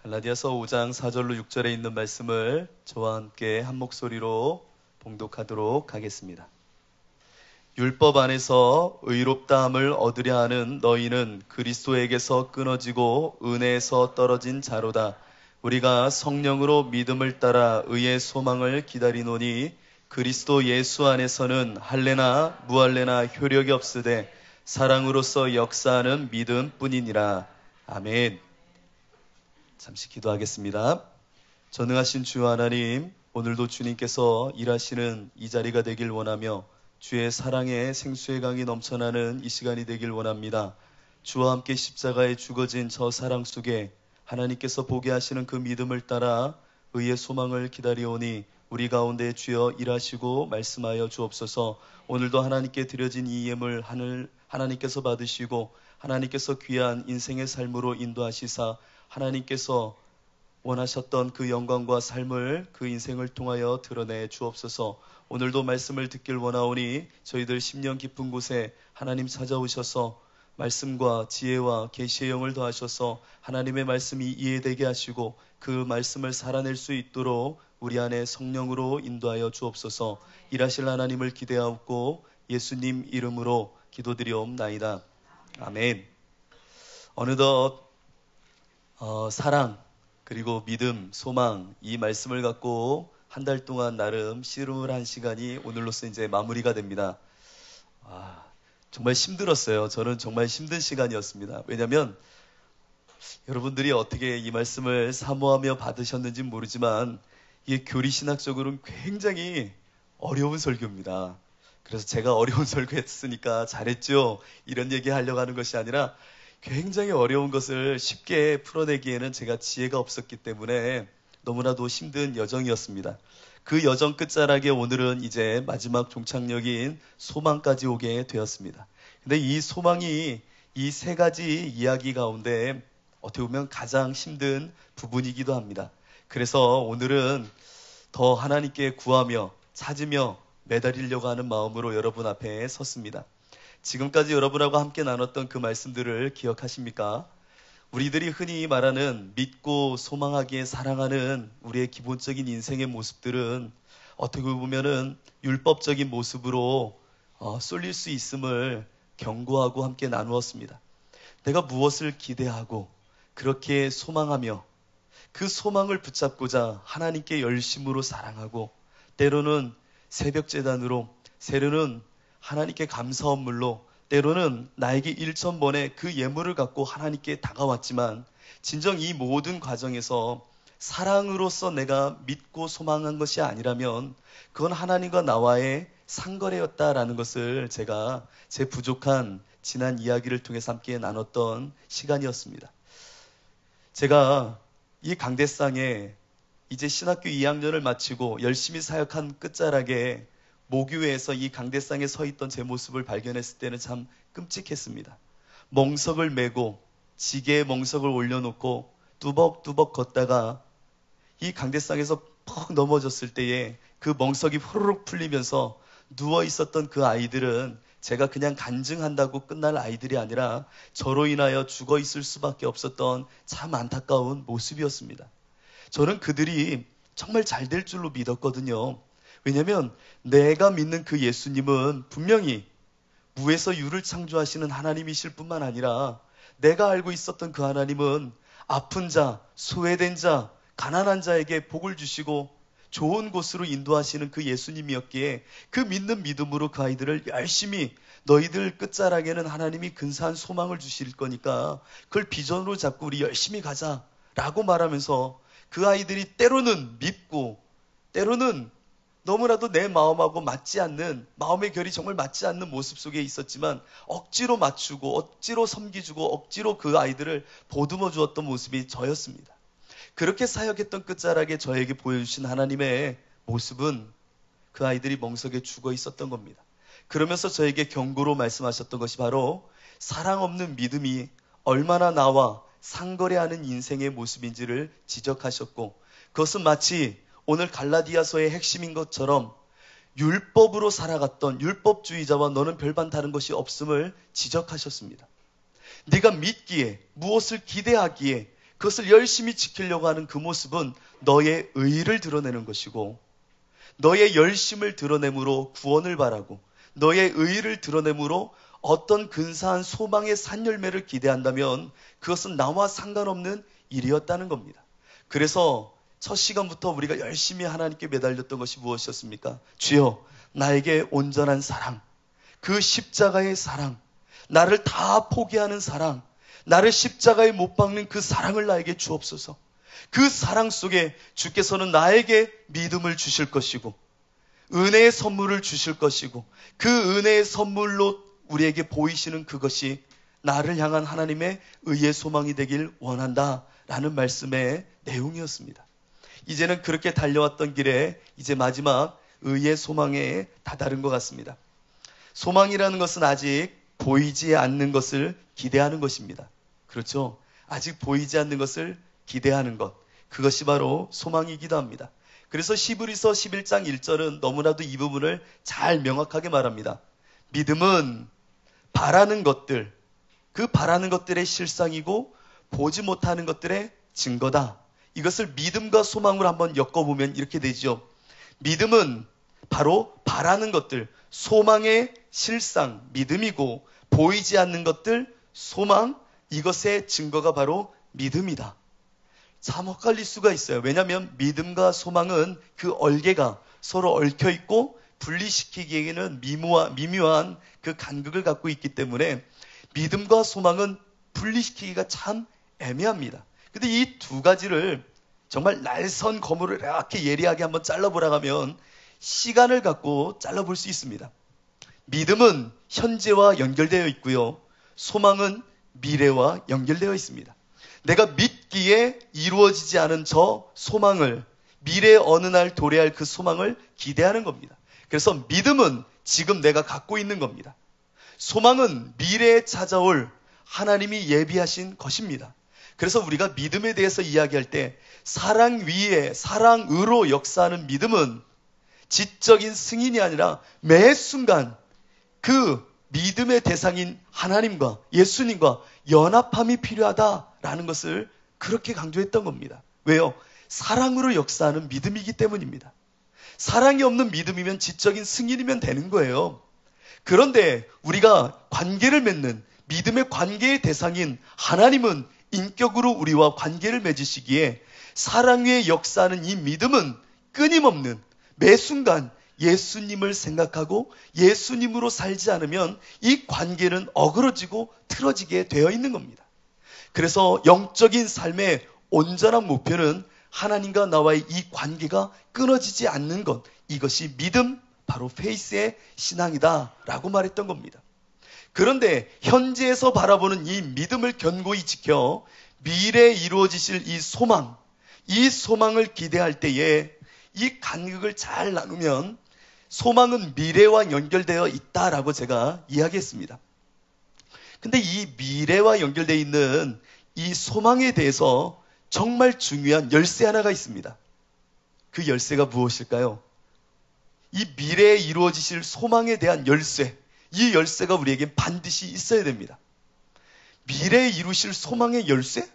갈라디아서 5장 4절로 6절에 있는 말씀을 저와 함께 한 목소리로 봉독하도록 하겠습니다. 율법 안에서 의롭다함을 얻으려 하는 너희는 그리스도에게서 끊어지고 은혜에서 떨어진 자로다. 우리가 성령으로 믿음을 따라 의의 소망을 기다리노니 그리스도 예수 안에서는 할례나 무할례나 효력이 없으되 사랑으로서 역사하는 믿음뿐이니라. 아멘. 잠시 기도하겠습니다. 전능하신 주 하나님, 오늘도 주님께서 일하시는 이 자리가 되길 원하며 주의 사랑의 생수의 강이 넘쳐나는 이 시간이 되길 원합니다. 주와 함께 십자가에 죽어진 저 사랑 속에 하나님께서 보게 하시는 그 믿음을 따라 의의 소망을 기다리오니 우리 가운데 주여 일하시고 말씀하여 주옵소서. 오늘도 하나님께 드려진 이 예물 하나님께서 받으시고 하나님께서 귀한 인생의 삶으로 인도하시사 하나님께서 원하셨던 그 영광과 삶을 그 인생을 통하여 드러내 주옵소서. 오늘도 말씀을 듣길 원하오니 저희들 심령 깊은 곳에 하나님 찾아오셔서 말씀과 지혜와 계시의 영을 더하셔서 하나님의 말씀이 이해되게 하시고 그 말씀을 살아낼 수 있도록 우리 안에 성령으로 인도하여 주옵소서. 일하실 하나님을 기대하옵고 예수님 이름으로 기도드리옵나이다. 아멘. 어느덧 사랑 그리고 믿음, 소망 이 말씀을 갖고 한 달 동안 나름 씨름을 한 시간이 오늘로써 이제 마무리가 됩니다. 정말 힘들었어요. 저는 정말 힘든 시간이었습니다. 왜냐하면 여러분들이 어떻게 이 말씀을 사모하며 받으셨는지 모르지만 이게 교리신학적으로는 굉장히 어려운 설교입니다. 그래서 제가 어려운 설교했으니까 잘했죠, 이런 얘기 하려고 하는 것이 아니라 굉장히 어려운 것을 쉽게 풀어내기에는 제가 지혜가 없었기 때문에 너무나도 힘든 여정이었습니다. 그 여정 끝자락에 오늘은 이제 마지막 종착역인 소망까지 오게 되었습니다. 근데 이 소망이 이 세 가지 이야기 가운데 어떻게 보면 가장 힘든 부분이기도 합니다. 그래서 오늘은 더 하나님께 구하며 찾으며 매달리려고 하는 마음으로 여러분 앞에 섰습니다. 지금까지 여러분하고 함께 나눴던 그 말씀들을 기억하십니까? 우리들이 흔히 말하는 믿고 소망하기에 사랑하는 우리의 기본적인 인생의 모습들은 어떻게 보면은 율법적인 모습으로 쏠릴 수 있음을 경고하고 함께 나누었습니다. 내가 무엇을 기대하고 그렇게 소망하며 그 소망을 붙잡고자 하나님께 열심으로 사랑하고 때로는 새벽제단으로, 때로는 하나님께 감사 헌물로, 때로는 나에게 1,000번의 그 예물을 갖고 하나님께 다가왔지만 진정 이 모든 과정에서 사랑으로서 내가 믿고 소망한 것이 아니라면 그건 하나님과 나와의 상거래였다라는 것을 제가 제 부족한 지난 이야기를 통해서 함께 나눴던 시간이었습니다. 제가 이 강대상에 이제 신학교 2학년을 마치고 열심히 사역한 끝자락에 모교회에서 이 강대상에 서 있던 제 모습을 발견했을 때는 참 끔찍했습니다. 멍석을 메고 지게에 멍석을 올려놓고 뚜벅뚜벅 걷다가 이 강대상에서 퍽 넘어졌을 때에 그 멍석이 후루룩 풀리면서 누워 있었던 그 아이들은 제가 그냥 간증한다고 끝날 아이들이 아니라 저로 인하여 죽어 있을 수밖에 없었던 참 안타까운 모습이었습니다. 저는 그들이 정말 잘 될 줄로 믿었거든요. 왜냐하면 내가 믿는 그 예수님은 분명히 무에서 유를 창조하시는 하나님이실 뿐만 아니라 내가 알고 있었던 그 하나님은 아픈 자, 소외된 자, 가난한 자에게 복을 주시고 좋은 곳으로 인도하시는 그 예수님이었기에 그 믿는 믿음으로 그 아이들을 열심히 너희들 끝자락에는 하나님이 근사한 소망을 주실 거니까 그걸 비전으로 잡고 우리 열심히 가자라고 말하면서 그 아이들이 때로는 밉고 때로는 너무나도 내 마음하고 맞지 않는, 마음의 결이 정말 맞지 않는 모습 속에 있었지만 억지로 맞추고 억지로 섬기주고 억지로 그 아이들을 보듬어 주었던 모습이 저였습니다. 그렇게 사역했던 끝자락에 저에게 보여주신 하나님의 모습은 그 아이들이 멍석에 죽어 있었던 겁니다. 그러면서 저에게 경고로 말씀하셨던 것이 바로 사랑 없는 믿음이 얼마나 나와 상거래하는 인생의 모습인지를 지적하셨고 그것은 마치 오늘 갈라디아서의 핵심인 것처럼 율법으로 살아갔던 율법주의자와 너는 별반 다른 것이 없음을 지적하셨습니다. 네가 믿기에 무엇을 기대하기에 그것을 열심히 지키려고 하는 그 모습은 너의 의를 드러내는 것이고, 너의 열심을 드러내므로 구원을 바라고, 너의 의를 드러내므로 어떤 근사한 소망의 산열매를 기대한다면 그것은 나와 상관없는 일이었다는 겁니다. 그래서 첫 시간부터 우리가 열심히 하나님께 매달렸던 것이 무엇이었습니까? 주여, 나에게 온전한 사랑, 그 십자가의 사랑, 나를 다 포기하는 사랑, 나를 십자가에 못 박는 그 사랑을 나에게 주옵소서. 그 사랑 속에 주께서는 나에게 믿음을 주실 것이고, 은혜의 선물을 주실 것이고, 그 은혜의 선물로 우리에게 보이시는 그것이 나를 향한 하나님의 의의 소망이 되길 원한다 라는 말씀의 내용이었습니다. 이제는 그렇게 달려왔던 길에 이제 마지막 의의 소망에 다다른 것 같습니다. 소망이라는 것은 아직 보이지 않는 것을 기대하는 것입니다. 그렇죠? 아직 보이지 않는 것을 기대하는 것, 그것이 바로 소망이기도 합니다. 그래서 히브리서 11장 1절은 너무나도 이 부분을 잘 명확하게 말합니다. 믿음은 바라는 것들, 그 바라는 것들의 실상이고 보지 못하는 것들의 증거다. 이것을 믿음과 소망으로 한번 엮어보면 이렇게 되죠. 믿음은 바로 바라는 것들, 소망의 실상, 믿음이고, 보이지 않는 것들, 소망, 이것의 증거가 바로 믿음이다. 참 헷갈릴 수가 있어요. 왜냐하면 믿음과 소망은 그 얼개가 서로 얽혀 있고 분리시키기에는 미묘한 그 간극을 갖고 있기 때문에 믿음과 소망은 분리시키기가 참 애매합니다. 근데 이 두 가지를 정말 날선 거물을 이렇게 예리하게 한번 잘라보라고 하면 시간을 갖고 잘라볼 수 있습니다. 믿음은 현재와 연결되어 있고요. 소망은 미래와 연결되어 있습니다. 내가 믿기에 이루어지지 않은 저 소망을, 미래의 어느 날 도래할 그 소망을 기대하는 겁니다. 그래서 믿음은 지금 내가 갖고 있는 겁니다. 소망은 미래에 찾아올 하나님이 예비하신 것입니다. 그래서 우리가 믿음에 대해서 이야기할 때 사랑 위에 사랑으로 역사하는 믿음은 지적인 승인이 아니라 매 순간 그 믿음의 대상인 하나님과 예수님과 연합함이 필요하다라는 것을 그렇게 강조했던 겁니다. 왜요? 사랑으로 역사하는 믿음이기 때문입니다. 사랑이 없는 믿음이면 지적인 승인이면 되는 거예요. 그런데 우리가 관계를 맺는 믿음의 관계의 대상인 하나님은 인격으로 우리와 관계를 맺으시기에 사랑 위에 역사하는 이 믿음은 끊임없는 매 순간 예수님을 생각하고 예수님으로 살지 않으면 이 관계는 어그러지고 틀어지게 되어 있는 겁니다. 그래서 영적인 삶의 온전한 목표는 하나님과 나와의 이 관계가 끊어지지 않는 것, 이것이 믿음, 바로 페이스의 신앙이다 라고 말했던 겁니다. 그런데 현재에서 바라보는 이 믿음을 견고히 지켜 미래에 이루어지실 이 소망을 기대할 때에 이 간극을 잘 나누면 소망은 미래와 연결되어 있다라고 제가 이야기했습니다. 근데 이 미래와 연결되어 있는 이 소망에 대해서 정말 중요한 열쇠 하나가 있습니다. 그 열쇠가 무엇일까요? 이 미래에 이루어지실 소망에 대한 열쇠, 이 열쇠가 우리에게 반드시 있어야 됩니다. 미래에 이루실 소망의 열쇠?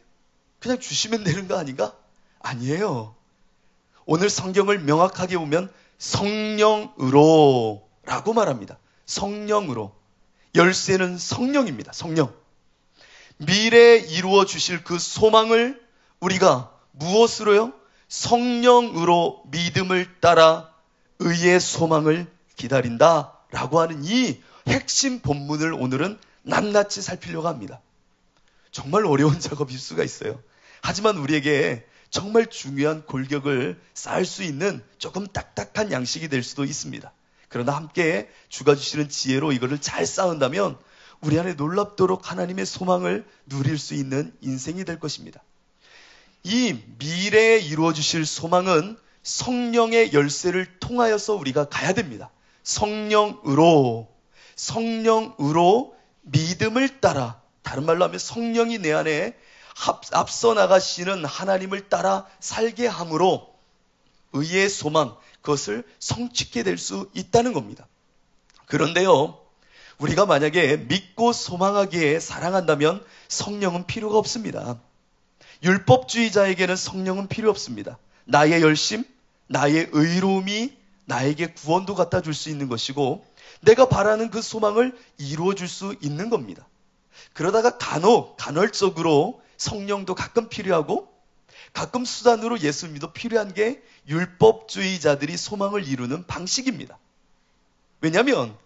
그냥 주시면 되는 거 아닌가? 아니에요. 오늘 성경을 명확하게 보면 성령으로 라고 말합니다. 성령으로. 열쇠는 성령입니다. 성령. 미래에 이루어 주실 그 소망을 우리가 무엇으로요? 성령으로 믿음을 따라 의의 소망을 기다린다 라고 하는 이 핵심 본문을 오늘은 낱낱이 살피려고 합니다. 정말 어려운 작업일 수가 있어요. 하지만 우리에게 정말 중요한 골격을 쌓을 수 있는 조금 딱딱한 양식이 될 수도 있습니다. 그러나 함께 주가 주시는 지혜로 이거를 잘 쌓은다면 우리 안에 놀랍도록 하나님의 소망을 누릴 수 있는 인생이 될 것입니다. 이 미래에 이루어 주실 소망은 성령의 열쇠를 통하여서 우리가 가야 됩니다. 성령으로 믿음을 따라, 다른 말로 하면 성령이 내 안에 앞서 나가시는 하나님을 따라 살게 함으로 의의 소망, 그것을 성취게 될 수 있다는 겁니다. 그런데요, 우리가 만약에 믿고 소망하기에 사랑한다면 성령은 필요가 없습니다. 율법주의자에게는 성령은 필요 없습니다. 나의 열심, 나의 의로움이 나에게 구원도 갖다 줄 수 있는 것이고 내가 바라는 그 소망을 이루어 줄 수 있는 겁니다. 그러다가 간헐적으로 성령도 가끔 필요하고 가끔 수단으로 예수님도 필요한 게 율법주의자들이 소망을 이루는 방식입니다. 왜냐하면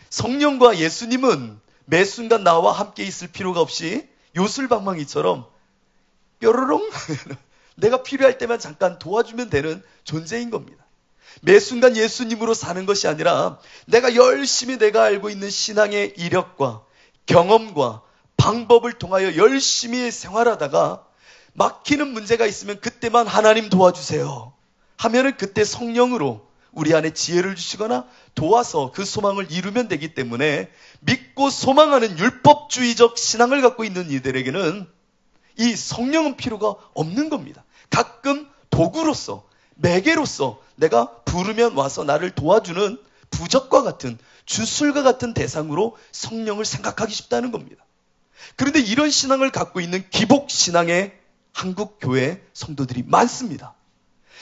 성령과 예수님은 매 순간 나와 함께 있을 필요가 없이 요술방망이처럼 뾰로롱 내가 필요할 때만 잠깐 도와주면 되는 존재인 겁니다. 매 순간 예수님으로 사는 것이 아니라 내가 열심히 내가 알고 있는 신앙의 이력과 경험과 방법을 통하여 열심히 생활하다가 막히는 문제가 있으면 그때만 하나님 도와주세요 하면은 그때 성령으로 우리 안에 지혜를 주시거나 도와서 그 소망을 이루면 되기 때문에 믿고 소망하는 율법주의적 신앙을 갖고 있는 이들에게는 이 성령은 필요가 없는 겁니다. 가끔 도구로서 매개로서 내가 부르면 와서 나를 도와주는 부적과 같은 주술과 같은 대상으로 성령을 생각하기 쉽다는 겁니다. 그런데 이런 신앙을 갖고 있는 기복신앙의 한국 교회 성도들이 많습니다.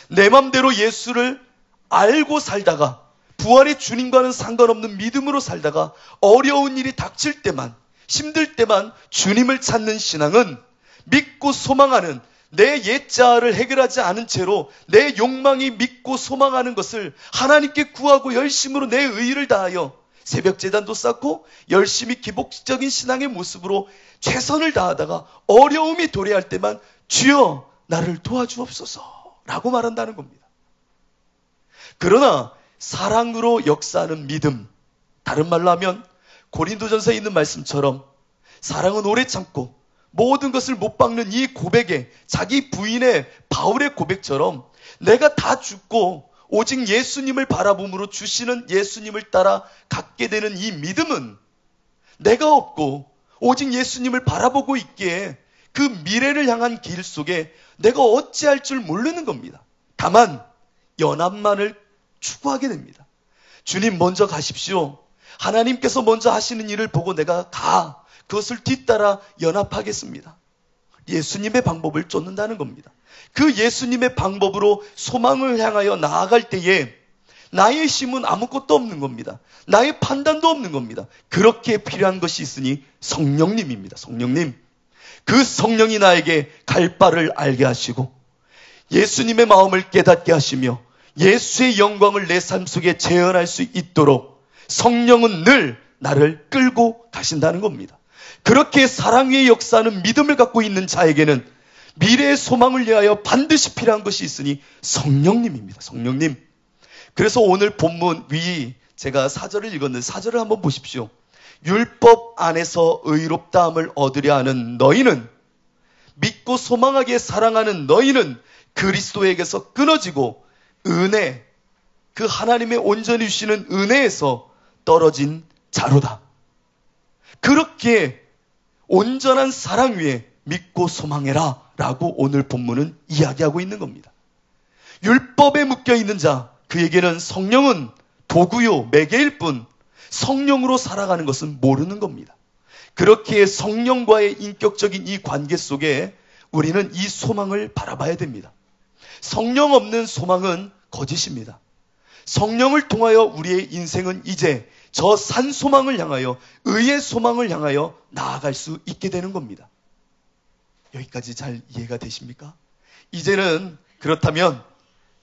내 맘대로 예수를 알고 살다가 부활의 주님과는 상관없는 믿음으로 살다가 어려운 일이 닥칠 때만 힘들 때만 주님을 찾는 신앙은 믿고 소망하는 내 옛자아를 해결하지 않은 채로 내 욕망이 믿고 소망하는 것을 하나님께 구하고 열심으로 내 의의를 다하여 새벽 제단도 쌓고 열심히 기복적인 신앙의 모습으로 최선을 다하다가 어려움이 도래할 때만 주여 나를 도와주옵소서 라고 말한다는 겁니다. 그러나 사랑으로 역사하는 믿음, 다른 말로 하면 고린도전서에 있는 말씀처럼 사랑은 오래 참고 모든 것을 못 박는 이 고백에 자기 부인의 바울의 고백처럼 내가 다 죽고 오직 예수님을 바라봄으로 주시는 예수님을 따라 갖게 되는 이 믿음은 내가 없고 오직 예수님을 바라보고 있기에 그 미래를 향한 길 속에 내가 어찌할 줄 모르는 겁니다. 다만 연합만을 추구하게 됩니다. 주님 먼저 가십시오. 하나님께서 먼저 하시는 일을 보고 내가 그것을 뒤따라 연합하겠습니다. 예수님의 방법을 쫓는다는 겁니다. 그 예수님의 방법으로 소망을 향하여 나아갈 때에 나의 힘은 아무것도 없는 겁니다. 나의 판단도 없는 겁니다. 그렇게 필요한 것이 있으니 성령님입니다. 성령님. 그 성령이 나에게 갈 바를 알게 하시고 예수님의 마음을 깨닫게 하시며 예수의 영광을 내 삶 속에 재현할 수 있도록 성령은 늘 나를 끌고 가신다는 겁니다. 그렇게 사랑 위에 역사하는 믿음을 갖고 있는 자에게는 미래의 소망을 위하여 반드시 필요한 것이 있으니 성령님입니다. 성령님. 그래서 오늘 본문 위 제가 4절을 읽었는데 4절을 한번 보십시오. 율법 안에서 의롭다함을 얻으려 하는 너희는 믿고 소망하게 사랑하는 너희는 그리스도에게서 끊어지고 은혜, 그 하나님의 온전히 주시는 은혜에서 떨어진 자로다. 그렇게 온전한 사랑 위에 믿고 소망해라 라고 오늘 본문은 이야기하고 있는 겁니다. 율법에 묶여있는 자, 그에게는 성령은 도구요 매개일 뿐 성령으로 살아가는 것은 모르는 겁니다. 그렇게 성령과의 인격적인 이 관계 속에 우리는 이 소망을 바라봐야 됩니다. 성령 없는 소망은 거짓입니다. 성령을 통하여 우리의 인생은 이제 저 산 소망을 향하여 의의 소망을 향하여 나아갈 수 있게 되는 겁니다. 여기까지 잘 이해가 되십니까? 이제는 그렇다면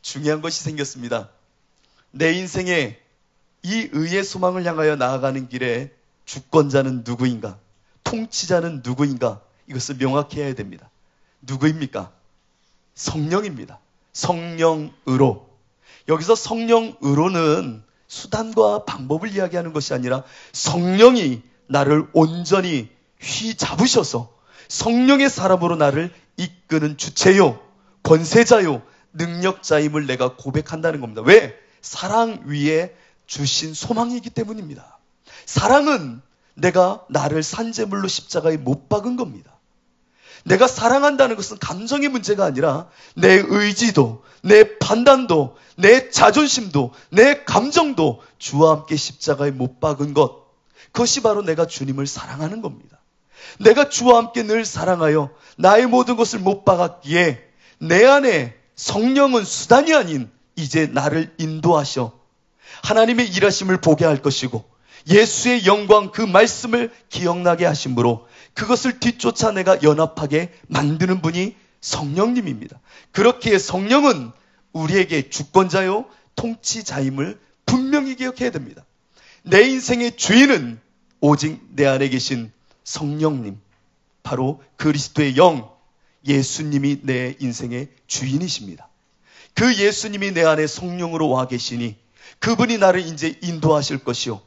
중요한 것이 생겼습니다. 내 인생에 이 의의 소망을 향하여 나아가는 길에 주권자는 누구인가? 통치자는 누구인가? 이것을 명확히 해야 됩니다. 누구입니까? 성령입니다. 성령으로. 여기서 성령으로는 수단과 방법을 이야기하는 것이 아니라 성령이 나를 온전히 휘잡으셔서 성령의 사람으로 나를 이끄는 주체요, 권세자요, 능력자임을 내가 고백한다는 겁니다. 왜? 사랑 위에 주신 소망이기 때문입니다. 사랑은 내가 나를 산재물로 십자가에 못 박은 겁니다. 내가 사랑한다는 것은 감정의 문제가 아니라 내 의지도, 내 판단도, 내 자존심도, 내 감정도 주와 함께 십자가에 못 박은 것, 그것이 바로 내가 주님을 사랑하는 겁니다. 내가 주와 함께 늘 사랑하여 나의 모든 것을 못 박았기에 내 안에 성령은 수단이 아닌 이제 나를 인도하셔 하나님의 일하심을 보게 할 것이고 예수의 영광 그 말씀을 기억나게 하심으로 그것을 뒤쫓아 내가 연합하게 만드는 분이 성령님입니다. 그렇기에 성령은 우리에게 주권자요 통치자임을 분명히 기억해야 됩니다. 내 인생의 주인은 오직 내 안에 계신 성령님, 바로 그리스도의 영, 예수님이 내 인생의 주인이십니다. 그 예수님이 내 안에 성령으로 와 계시니 그분이 나를 이제 인도하실 것이요.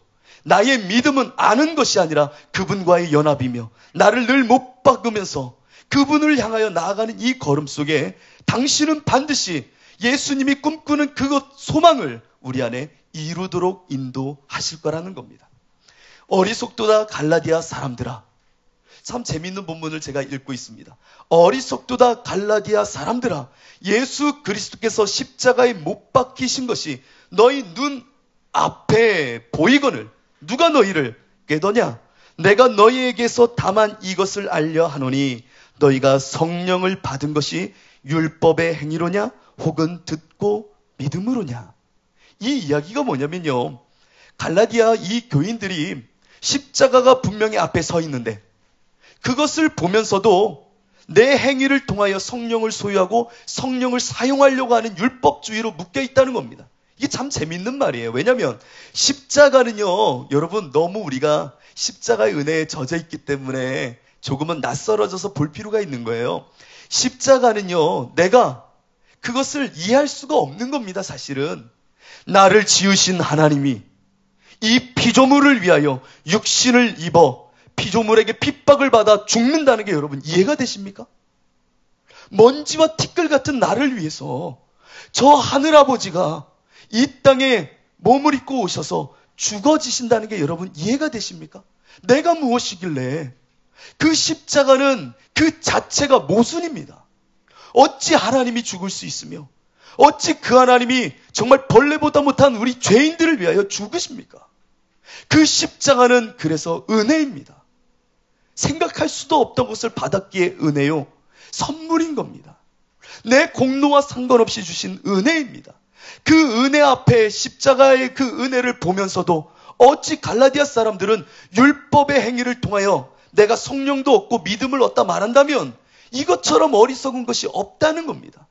나의 믿음은 아는 것이 아니라 그분과의 연합이며 나를 늘 못 박으면서 그분을 향하여 나아가는 이 걸음 속에 당신은 반드시 예수님이 꿈꾸는 그것 소망을 우리 안에 이루도록 인도하실 거라는 겁니다. 어리석도다 갈라디아 사람들아. 참 재미있는 본문을 제가 읽고 있습니다. 어리석도다 갈라디아 사람들아. 예수 그리스도께서 십자가에 못 박히신 것이 너희 눈 앞에 보이거늘 누가 너희를 깨더냐? 내가 너희에게서 다만 이것을 알려 하노니 너희가 성령을 받은 것이 율법의 행위로냐? 혹은 듣고 믿음으로냐? 이 이야기가 뭐냐면요. 갈라디아 이 교인들이 십자가가 분명히 앞에 서 있는데 그것을 보면서도 내 행위를 통하여 성령을 소유하고 성령을 사용하려고 하는 율법주의로 묶여 있다는 겁니다. 이게 참 재밌는 말이에요. 왜냐하면 십자가는요, 여러분 너무 우리가 십자가의 은혜에 젖어 있기 때문에 조금은 낯설어져서 볼 필요가 있는 거예요. 십자가는요, 내가 그것을 이해할 수가 없는 겁니다. 사실은 나를 지으신 하나님이 이 피조물을 위하여 육신을 입어 피조물에게 핍박을 받아 죽는다는 게 여러분 이해가 되십니까? 먼지와 티끌 같은 나를 위해서 저 하늘아버지가 이 땅에 몸을 입고 오셔서 죽어지신다는 게 여러분 이해가 되십니까? 내가 무엇이길래 그 십자가는 그 자체가 모순입니다. 어찌 하나님이 죽을 수 있으며 어찌 그 하나님이 정말 벌레보다 못한 우리 죄인들을 위하여 죽으십니까? 그 십자가는 그래서 은혜입니다. 생각할 수도 없던 것을 받았기에 은혜요. 선물인 겁니다. 내 공로와 상관없이 주신 은혜입니다. 그 은혜 앞에 십자가의 그 은혜를 보면서도 어찌 갈라디아 사람들은 율법의 행위를 통하여 내가 성령도 얻고 믿음을 얻다 말한다면 이것처럼 어리석은 것이 없다는 겁니다.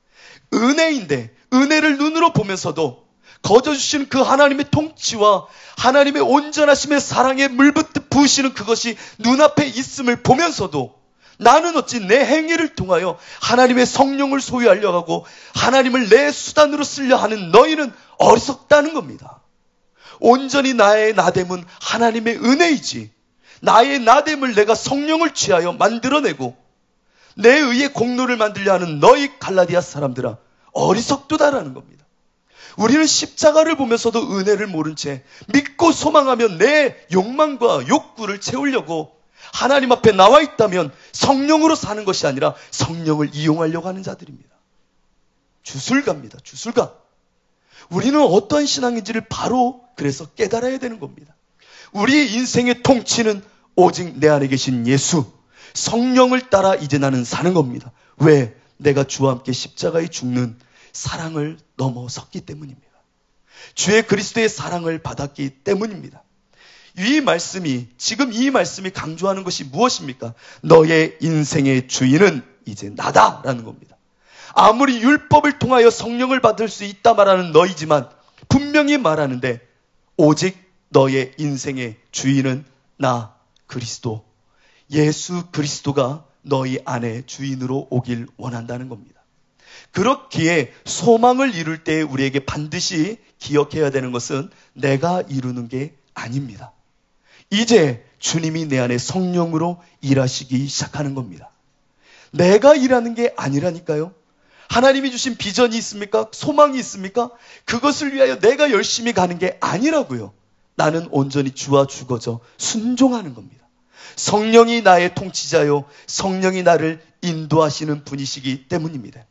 은혜인데 은혜를 눈으로 보면서도 거저 주시는 그 하나님의 통치와 하나님의 온전하심의 사랑에 물붓듯 부으시는 그것이 눈앞에 있음을 보면서도 나는 어찌 내 행위를 통하여 하나님의 성령을 소유하려고 하고 하나님을 내 수단으로 쓰려 하는 너희는 어리석다는 겁니다. 온전히 나의 나됨은 하나님의 은혜이지 나의 나됨을 내가 성령을 취하여 만들어내고 내 의의 공로를 만들려 하는 너희 갈라디아 사람들아 어리석도다라는 겁니다. 우리는 십자가를 보면서도 은혜를 모른 채 믿고 소망하며 내 욕망과 욕구를 채우려고 하나님 앞에 나와 있다면 성령으로 사는 것이 아니라 성령을 이용하려고 하는 자들입니다. 주술가입니다. 주술가. 우리는 어떠한 신앙인지를 바로 그래서 깨달아야 되는 겁니다. 우리의 인생의 통치는 오직 내 안에 계신 예수, 성령을 따라 이제 나는 사는 겁니다. 왜? 내가 주와 함께 십자가에 죽는 사랑을 넘어섰기 때문입니다. 주의 그리스도의 사랑을 받았기 때문입니다. 지금 이 말씀이 강조하는 것이 무엇입니까? 너의 인생의 주인은 이제 나다라는 겁니다. 아무리 율법을 통하여 성령을 받을 수 있다 말하는 너희지만 분명히 말하는데 오직 너의 인생의 주인은 나 그리스도, 예수 그리스도가 너희 안에 주인으로 오길 원한다는 겁니다. 그렇기에 소망을 이룰 때 우리에게 반드시 기억해야 되는 것은 내가 이루는 게 아닙니다. 이제 주님이 내 안에 성령으로 일하시기 시작하는 겁니다. 내가 일하는 게 아니라니까요. 하나님이 주신 비전이 있습니까? 소망이 있습니까? 그것을 위하여 내가 열심히 가는 게 아니라고요. 나는 온전히 주와 죽어져 순종하는 겁니다. 성령이 나의 통치자요. 성령이 나를 인도하시는 분이시기 때문입니다.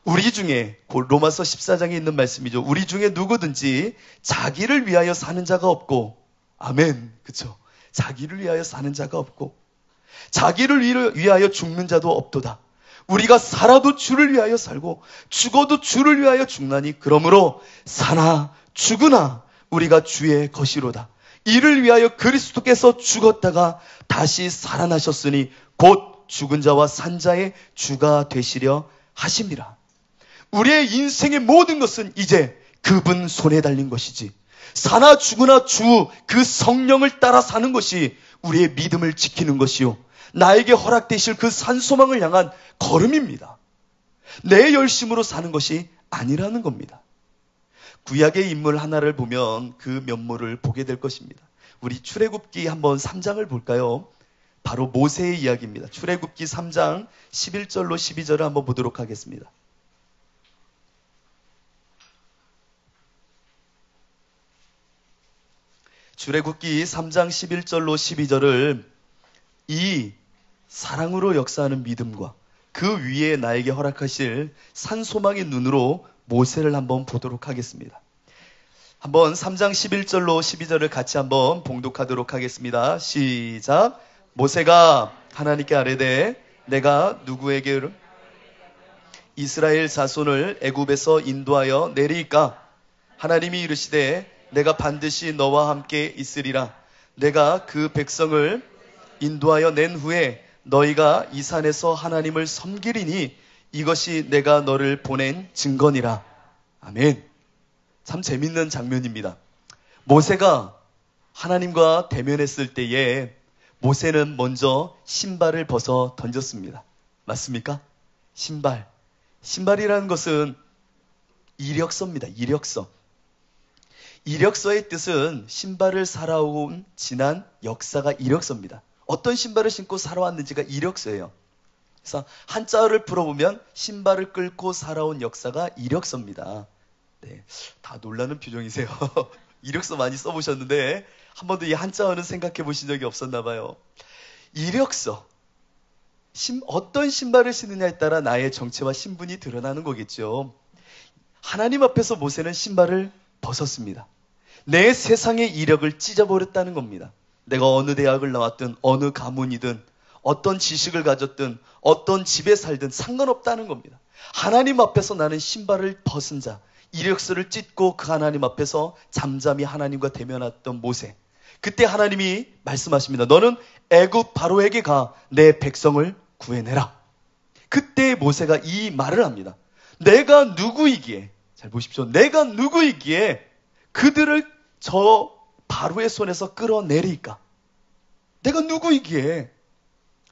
우리 중에 로마서 14장에 있는 말씀이죠. 우리 중에 누구든지 자기를 위하여 사는 자가 없고 아멘. 그렇죠. 자기를 위하여 사는 자가 없고 자기를 위하여 죽는 자도 없도다. 우리가 살아도 주를 위하여 살고 죽어도 주를 위하여 죽나니 그러므로 사나 죽으나 우리가 주의 것이로다. 이를 위하여 그리스도께서 죽었다가 다시 살아나셨으니 곧 죽은 자와 산 자의 주가 되시려 하심이라. 우리의 인생의 모든 것은 이제 그분 손에 달린 것이지, 사나 죽으나 주 그 성령을 따라 사는 것이 우리의 믿음을 지키는 것이요, 나에게 허락되실 그 산소망을 향한 걸음입니다. 내 열심으로 사는 것이 아니라는 겁니다. 구약의 인물 하나를 보면 그 면모를 보게 될 것입니다. 우리 출애굽기 한번 3장을 볼까요? 바로 모세의 이야기입니다. 출애굽기 3장 11절로 12절을 한번 보도록 하겠습니다. 출애굽기 3장 11절로 12절을 이 사랑으로 역사하는 믿음과 그 위에 나에게 허락하실 산소망의 눈으로 모세를 한번 보도록 하겠습니다. 한번 3장 11절로 12절을 같이 한번 봉독하도록 하겠습니다. 시작. 모세가 하나님께 아뢰되 내가 누구에게 이스라엘 자손을 애굽에서 인도하여 내리까? 하나님이 이르시되 내가 반드시 너와 함께 있으리라. 내가 그 백성을 인도하여 낸 후에 너희가 이 산에서 하나님을 섬기리니 이것이 내가 너를 보낸 증거니라. 아멘. 참 재밌는 장면입니다. 모세가 하나님과 대면했을 때에 모세는 먼저 신발을 벗어 던졌습니다. 맞습니까? 신발이라는 것은 이력서입니다. 이력서의 뜻은 신발을 살아온 지난 역사가 이력서입니다. 어떤 신발을 신고 살아왔는지가 이력서예요. 그래서 한자어를 풀어보면 신발을 끌고 살아온 역사가 이력서입니다. 네, 다 놀라는 표정이세요. 이력서 많이 써보셨는데 한 번도 이 한자어는 생각해 보신 적이 없었나 봐요. 이력서. 어떤 신발을 신느냐에 따라 나의 정체와 신분이 드러나는 거겠죠. 하나님 앞에서 모세는 신발을 벗었습니다. 내 세상의 이력을 찢어버렸다는 겁니다. 내가 어느 대학을 나왔든 어느 가문이든 어떤 지식을 가졌든 어떤 집에 살든 상관없다는 겁니다. 하나님 앞에서 나는 신발을 벗은 자, 이력서를 찢고 그 하나님 앞에서 잠잠히 하나님과 대면했던 모세. 그때 하나님이 말씀하십니다. 너는 애굽 바로에게 가 내 백성을 구해내라. 그때 모세가 이 말을 합니다. 내가 누구이기에, 잘 보십시오. 내가 누구이기에 그들을 저 바로의 손에서 끌어내리까? 내가 누구이기에,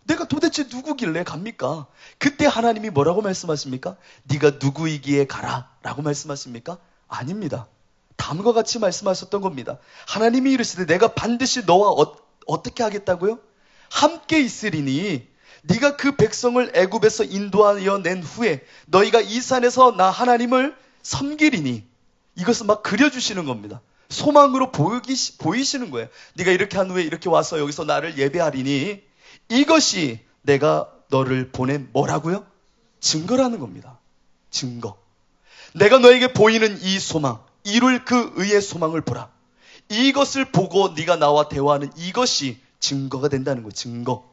내가 도대체 누구길래 갑니까? 그때 하나님이 뭐라고 말씀하십니까? 네가 누구이기에 가라 라고 말씀하십니까? 아닙니다. 다음과 같이 말씀하셨던 겁니다. 하나님이 이르시되 내가 반드시 너와 어떻게 하겠다고요? 함께 있으리니 네가 그 백성을 애굽에서 인도하여 낸 후에 너희가 이 산에서 나 하나님을 섬기리니, 이것을 막 그려주시는 겁니다. 소망으로 보이시는 거예요. 네가 이렇게 한 후에 이렇게 와서 여기서 나를 예배하리니 이것이 내가 너를 보낸 뭐라고요? 증거라는 겁니다. 증거. 내가 너에게 보이는 이 소망, 이룰 그 의의 소망을 보라. 이것을 보고 네가 나와 대화하는 이것이 증거가 된다는 거예요. 증거.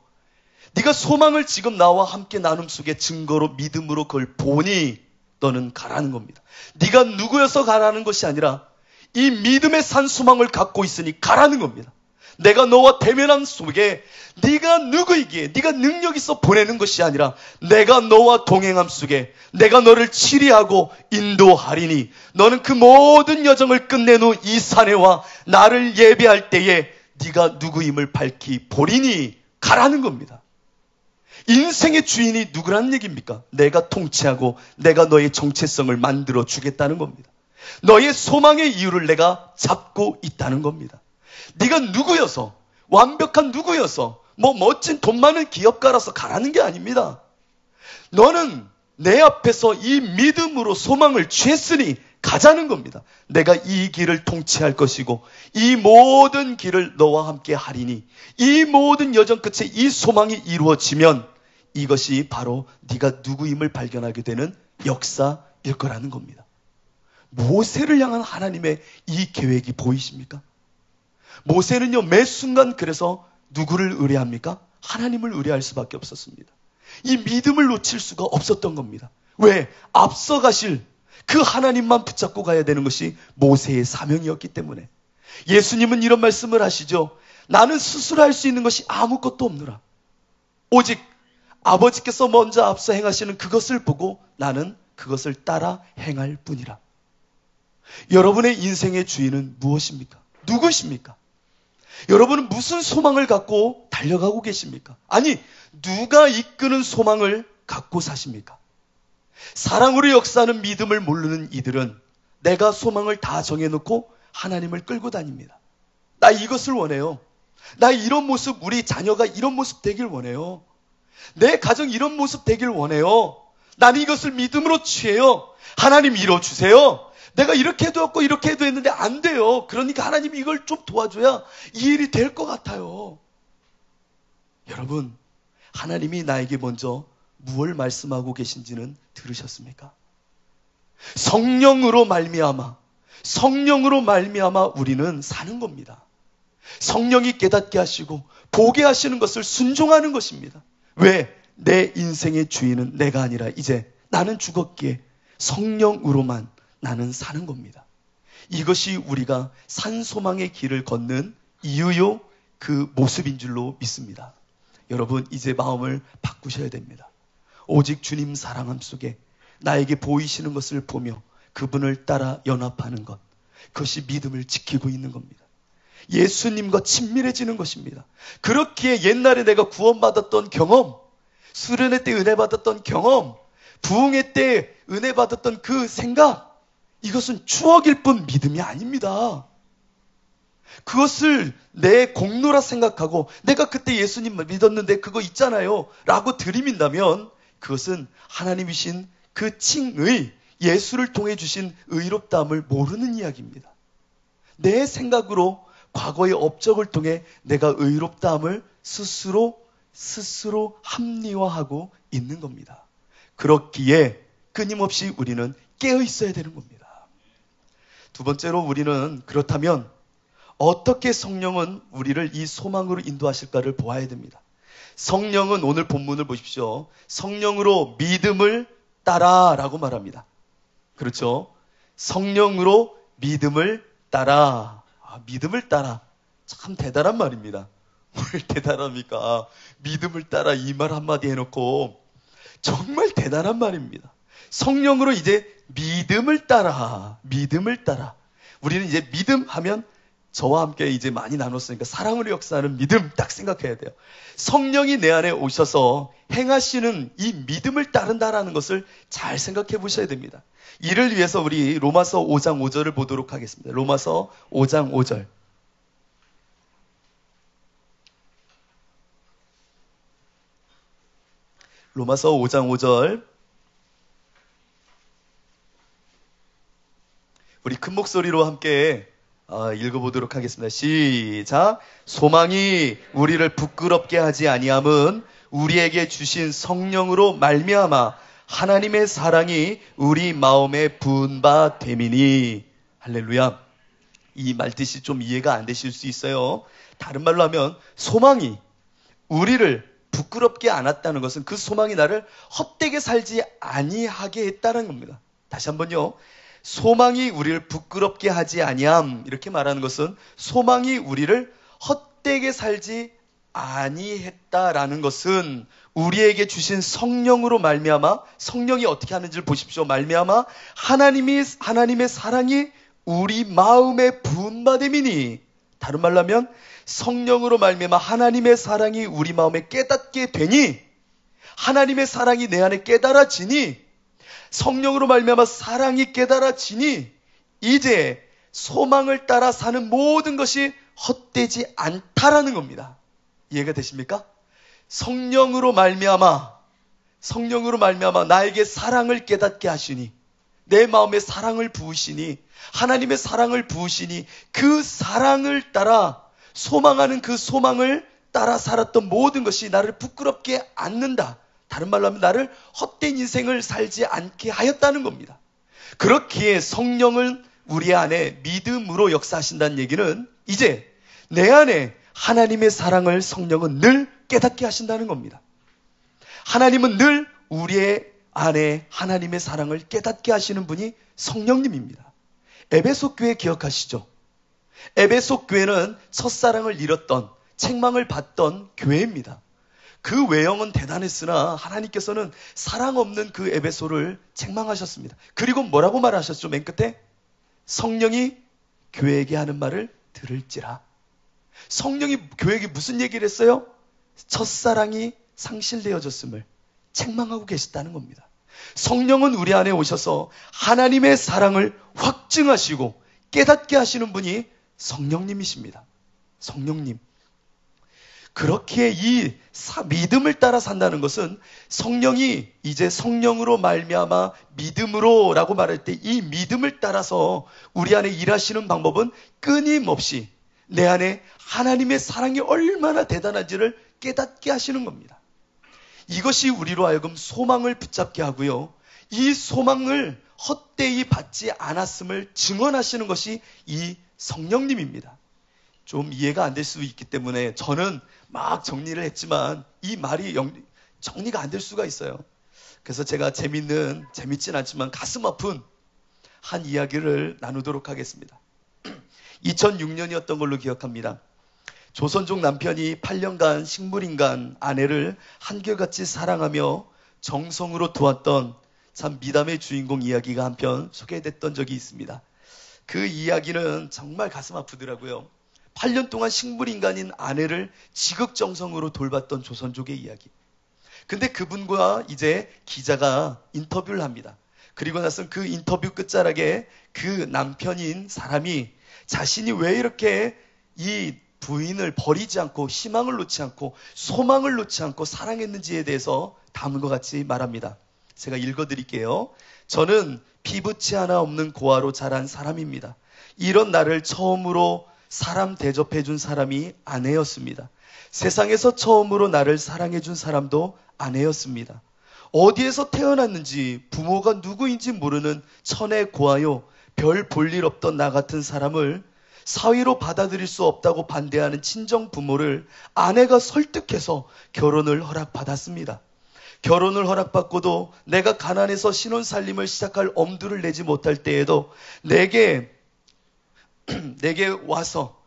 네가 소망을 지금 나와 함께 나눔 속에 증거로 믿음으로 그걸 보니 너는 가라는 겁니다. 네가 누구여서 가라는 것이 아니라 이 믿음의 산 소망을 갖고 있으니 가라는 겁니다. 내가 너와 대면한 속에 네가 누구이기에 네가 능력 있어 보내는 것이 아니라 내가 너와 동행함 속에 내가 너를 치리하고 인도하리니 너는 그 모든 여정을 끝낸 후 이 산에 와 나를 예배할 때에 네가 누구임을 밝히 보리니 가라는 겁니다. 인생의 주인이 누구라는 얘기입니까? 내가 통치하고 내가 너의 정체성을 만들어 주겠다는 겁니다. 너의 소망의 이유를 내가 잡고 있다는 겁니다. 네가 누구여서, 완벽한 누구여서, 멋진 돈 많은 기업가라서 가라는 게 아닙니다. 너는 내 앞에서 이 믿음으로 소망을 취했으니 가자는 겁니다. 내가 이 길을 통치할 것이고 이 모든 길을 너와 함께 하리니 이 모든 여정 끝에 이 소망이 이루어지면 이것이 바로 네가 누구임을 발견하게 되는 역사일 거라는 겁니다. 모세를 향한 하나님의 이 계획이 보이십니까? 모세는요, 매 순간 그래서 누구를 의뢰합니까? 하나님을 의뢰할 수밖에 없었습니다. 이 믿음을 놓칠 수가 없었던 겁니다. 왜? 앞서가실 그 하나님만 붙잡고 가야 되는 것이 모세의 사명이었기 때문에. 예수님은 이런 말씀을 하시죠. 나는 스스로 할 수 있는 것이 아무것도 없노라. 오직 아버지께서 먼저 앞서 행하시는 그것을 보고 나는 그것을 따라 행할 뿐이라. 여러분의 인생의 주인은 무엇입니까? 누구십니까? 여러분은 무슨 소망을 갖고 달려가고 계십니까? 아니, 누가 이끄는 소망을 갖고 사십니까? 사랑으로 역사하는 믿음을 모르는 이들은 내가 소망을 다 정해놓고 하나님을 끌고 다닙니다. 나 이것을 원해요. 나 이런 모습, 우리 자녀가 이런 모습 되길 원해요. 내 가정 이런 모습 되길 원해요. 나는 이것을 믿음으로 취해요. 하나님 이뤄주세요. 내가 이렇게 해도 했고 이렇게 해도 했는데 안 돼요. 그러니까 하나님이 이걸 좀 도와줘야 이 일이 될 것 같아요. 여러분, 하나님이 나에게 먼저 무엇을 말씀하고 계신지는 들으셨습니까? 성령으로 말미암아 우리는 사는 겁니다. 성령이 깨닫게 하시고 보게 하시는 것을 순종하는 것입니다. 왜? 내 인생의 주인은 내가 아니라 이제 나는 죽었기에 성령으로만 나는 사는 겁니다. 이것이 우리가 산소망의 길을 걷는 이유요 그 모습인 줄로 믿습니다. 여러분, 이제 마음을 바꾸셔야 됩니다. 오직 주님 사랑함 속에 나에게 보이시는 것을 보며 그분을 따라 연합하는 것, 그것이 믿음을 지키고 있는 겁니다. 예수님과 친밀해지는 것입니다. 그렇기에 옛날에 내가 구원받았던 경험, 수련회 때 은혜 받았던 경험, 부흥회 때 은혜 받았던 그 생각, 이것은 추억일 뿐 믿음이 아닙니다. 그것을 내 공로라 생각하고 내가 그때 예수님 믿었는데 그거 있잖아요 라고 들이민다면 그것은 하나님이신 그 칭의, 예수를 통해 주신 의롭다함을 모르는 이야기입니다. 내 생각으로 과거의 업적을 통해 내가 의롭다함을 스스로 합리화하고 있는 겁니다. 그렇기에 끊임없이 우리는 깨어 있어야 되는 겁니다. 두 번째로 우리는 그렇다면 어떻게 성령은 우리를 이 소망으로 인도하실까를 보아야 됩니다. 성령은 오늘 본문을 보십시오. 성령으로 믿음을 따라 라고 말합니다. 그렇죠? 성령으로 믿음을 따라. 믿음을 따라. 참 대단한 말입니다. 뭘 대단합니까? 믿음을 따라 이 말 한마디 해놓고 정말 대단한 말입니다. 성령으로 이제 믿음을 따라. 우리는 이제 믿음 하면 저와 함께 이제 많이 나눴으니까 사랑으로 역사하는 믿음 딱 생각해야 돼요. 성령이 내 안에 오셔서 행하시는 이 믿음을 따른다라는 것을 잘 생각해 보셔야 됩니다. 이를 위해서 우리 로마서 5장 5절을 보도록 하겠습니다. 로마서 5장 5절. 로마서 5장 5절. 우리 큰 목소리로 함께 읽어보도록 하겠습니다. 시작. 소망이 우리를 부끄럽게 하지 아니함은 우리에게 주신 성령으로 말미암아 하나님의 사랑이 우리 마음에 부은 바 됨이니. 할렐루야. 이 말뜻이 좀 이해가 안 되실 수 있어요. 다른 말로 하면 소망이 우리를 부끄럽게 않았다는 것은 그 소망이 나를 헛되게 살지 아니하게 했다는 겁니다. 다시 한번요. 소망이 우리를 부끄럽게 하지 아니함, 이렇게 말하는 것은 소망이 우리를 헛되게 살지 아니했다라는 것은 우리에게 주신 성령으로 말미암아, 성령이 어떻게 하는지를 보십시오. 말미암아 하나님의 사랑이 우리 마음에 부은 바 됨이니. 다른 말로 하면 성령으로 말미암아 하나님의 사랑이 우리 마음에 깨닫게 되니, 하나님의 사랑이 내 안에 깨달아지니, 성령으로 말미암아 사랑이 깨달아지니 이제 소망을 따라 사는 모든 것이 헛되지 않다라는 겁니다. 이해가 되십니까? 성령으로 말미암아 나에게 사랑을 깨닫게 하시니, 내 마음에 사랑을 부으시니, 하나님의 사랑을 부으시니 그 사랑을 따라 소망하는 그 소망을 따라 살았던 모든 것이 나를 부끄럽게 않는다. 다른 말로 하면 나를 헛된 인생을 살지 않게 하였다는 겁니다. 그렇기에 성령은 우리 안에 믿음으로 역사하신다는 얘기는 이제 내 안에 하나님의 사랑을 성령은 늘 깨닫게 하신다는 겁니다. 하나님은 늘 우리의 안에 하나님의 사랑을 깨닫게 하시는 분이 성령님입니다. 에베소 교회 기억하시죠? 에베소 교회는 첫사랑을 잃었던, 책망을 받던 교회입니다. 그 외형은 대단했으나 하나님께서는 사랑 없는 그 에베소를 책망하셨습니다. 그리고 뭐라고 말하셨죠? 맨 끝에 성령이 교회에게 하는 말을 들을지라. 성령이 교회에게 무슨 얘기를 했어요? 첫사랑이 상실되어졌음을 책망하고 계시다는 겁니다. 성령은 우리 안에 오셔서 하나님의 사랑을 확증하시고 깨닫게 하시는 분이 성령님이십니다. 성령님. 그렇게 이 믿음을 따라 산다는 것은 성령이 이제 성령으로 말미암아 믿음으로라고 말할 때 이 믿음을 따라서 우리 안에 일하시는 방법은 끊임없이 내 안에 하나님의 사랑이 얼마나 대단한지를 깨닫게 하시는 겁니다. 이것이 우리로 하여금 소망을 붙잡게 하고요. 이 소망을 헛되이 받지 않았음을 증언하시는 것이 이 성령님입니다. 좀 이해가 안 될 수 있기 때문에 저는 막 정리를 했지만 이 말이 정리가 안 될 수가 있어요. 그래서 제가 재밌진 않지만 가슴 아픈 한 이야기를 나누도록 하겠습니다. 2006년이었던 걸로 기억합니다. 조선족 남편이 8년간 식물인간 아내를 한결같이 사랑하며 정성으로 도왔던 참 미담의 주인공 이야기가 한편 소개됐던 적이 있습니다. 그 이야기는 정말 가슴 아프더라고요. 8년 동안 식물인간인 아내를 지극정성으로 돌봤던 조선족의 이야기. 근데 그분과 이제 기자가 인터뷰를 합니다. 그리고 나서 그 인터뷰 끝자락에 그 남편인 사람이 자신이 왜 이렇게 이 부인을 버리지 않고 희망을 놓지 않고 소망을 놓지 않고 사랑했는지에 대해서 다음과 같이 말합니다. 제가 읽어드릴게요. 저는 피부치 하나 없는 고아로 자란 사람입니다. 이런 나를 처음으로 사람 대접해준 사람이 아내였습니다. 세상에서 처음으로 나를 사랑해준 사람도 아내였습니다. 어디에서 태어났는지 부모가 누구인지 모르는 천의 고아요. 별 볼 일 없던 나 같은 사람을 사위로 받아들일 수 없다고 반대하는 친정 부모를 아내가 설득해서 결혼을 허락받았습니다. 결혼을 허락받고도 내가 가난해서 신혼살림을 시작할 엄두를 내지 못할 때에도 내게 와서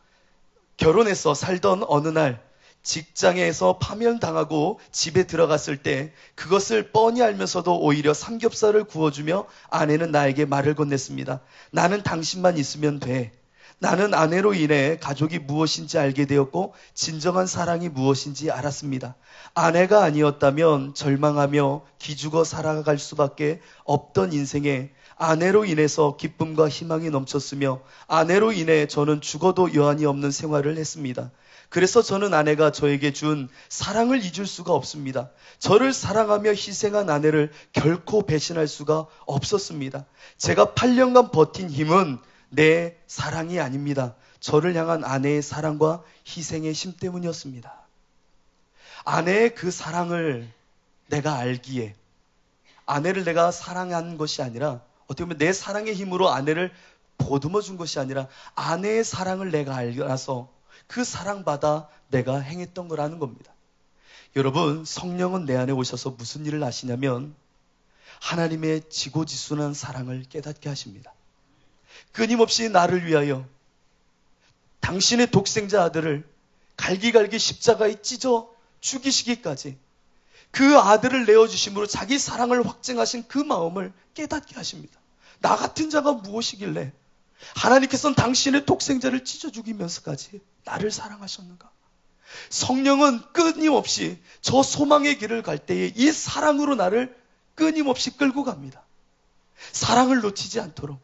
결혼해서 살던 어느 날 직장에서 파면당하고 집에 들어갔을 때 그것을 뻔히 알면서도 오히려 삼겹살을 구워주며 아내는 나에게 말을 건넸습니다. 나는 당신만 있으면 돼. 나는 아내로 인해 가족이 무엇인지 알게 되었고 진정한 사랑이 무엇인지 알았습니다. 아내가 아니었다면 절망하며 기죽어 살아갈 수밖에 없던 인생에 아내로 인해서 기쁨과 희망이 넘쳤으며 아내로 인해 저는 죽어도 여한이 없는 생활을 했습니다. 그래서 저는 아내가 저에게 준 사랑을 잊을 수가 없습니다. 저를 사랑하며 희생한 아내를 결코 배신할 수가 없었습니다. 제가 8년간 버틴 힘은 내 사랑이 아닙니다. 저를 향한 아내의 사랑과 희생의 힘 때문이었습니다. 아내의 그 사랑을 내가 알기에 아내를 내가 사랑한 것이 아니라 어떻게 보면 내 사랑의 힘으로 아내를 보듬어 준 것이 아니라 아내의 사랑을 내가 알아서 그 사랑받아 내가 행했던 거라는 겁니다. 여러분, 성령은 내 안에 오셔서 무슨 일을 하시냐면 하나님의 지고지순한 사랑을 깨닫게 하십니다. 끊임없이 나를 위하여 당신의 독생자 아들을 갈기갈기 십자가에 찢어 죽이시기까지 그 아들을 내어주심으로 자기 사랑을 확증하신 그 마음을 깨닫게 하십니다. 나 같은 자가 무엇이길래 하나님께서는 당신의 독생자를 찢어 죽이면서까지 나를 사랑하셨는가? 성령은 끊임없이 저 소망의 길을 갈 때에 이 사랑으로 나를 끊임없이 끌고 갑니다. 사랑을 놓치지 않도록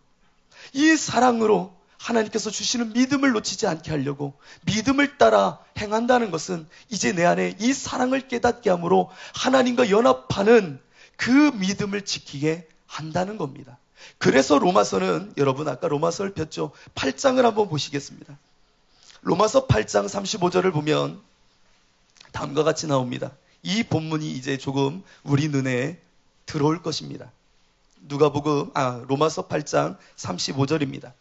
이 사랑으로 하나님께서 주시는 믿음을 놓치지 않게 하려고 믿음을 따라 행한다는 것은 이제 내 안에 이 사랑을 깨닫게 함으로 하나님과 연합하는 그 믿음을 지키게 한다는 겁니다. 그래서 로마서는 여러분 아까 로마서를 폈죠. 8장을 한번 보시겠습니다. 로마서 8장 35절을 보면 다음과 같이 나옵니다. 이 본문이 이제 조금 우리 눈에 들어올 것입니다. 로마서 8장 35절입니다.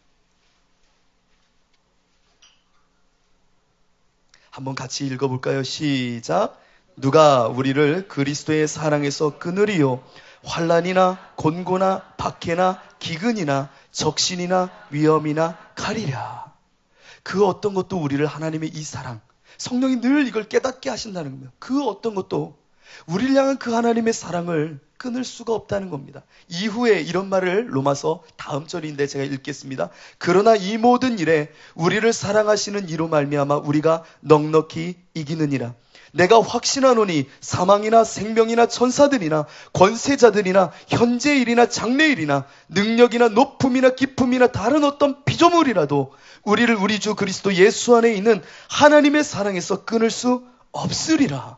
한번 같이 읽어볼까요? 시작. 누가 우리를 그리스도의 사랑에서 끊으리요? 환난이나 곤고나 박해나 기근이나 적신이나 위험이나 칼이랴. 그 어떤 것도 우리를 하나님의 이 사랑, 성령이 늘 이걸 깨닫게 하신다는 겁니다. 그 어떤 것도 우리를 향한 그 하나님의 사랑을 끊을 수가 없다는 겁니다. 이후에 이런 말을 로마서 다음 절인데 제가 읽겠습니다. 그러나 이 모든 일에 우리를 사랑하시는 이로 말미암아 우리가 넉넉히 이기느니라. 내가 확신하노니 사망이나 생명이나 천사들이나 권세자들이나 현재일이나 장래일이나 능력이나 높음이나 깊음이나 다른 어떤 피조물이라도 우리를 우리 주 그리스도 예수 안에 있는 하나님의 사랑에서 끊을 수 없으리라.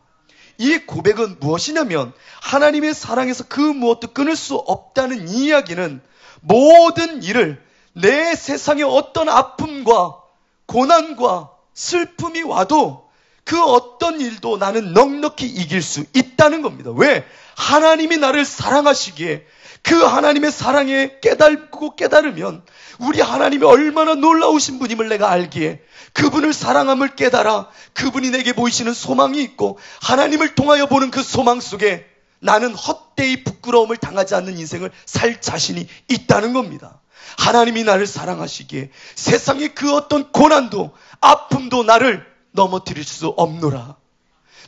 이 고백은 무엇이냐면 하나님의 사랑에서 그 무엇도 끊을 수 없다는 이 이야기는 모든 일을 내 세상의 어떤 아픔과 고난과 슬픔이 와도 그 어떤 일도 나는 넉넉히 이길 수 있다는 겁니다. 왜? 하나님이 나를 사랑하시기에 그 하나님의 사랑에 깨닫고 깨달으면 우리 하나님이 얼마나 놀라우신 분임을 내가 알기에 그분을 사랑함을 깨달아 그분이 내게 보이시는 소망이 있고 하나님을 통하여 보는 그 소망 속에 나는 헛되이 부끄러움을 당하지 않는 인생을 살 자신이 있다는 겁니다. 하나님이 나를 사랑하시기에 세상의 그 어떤 고난도 아픔도 나를 넘어뜨릴 수 없노라.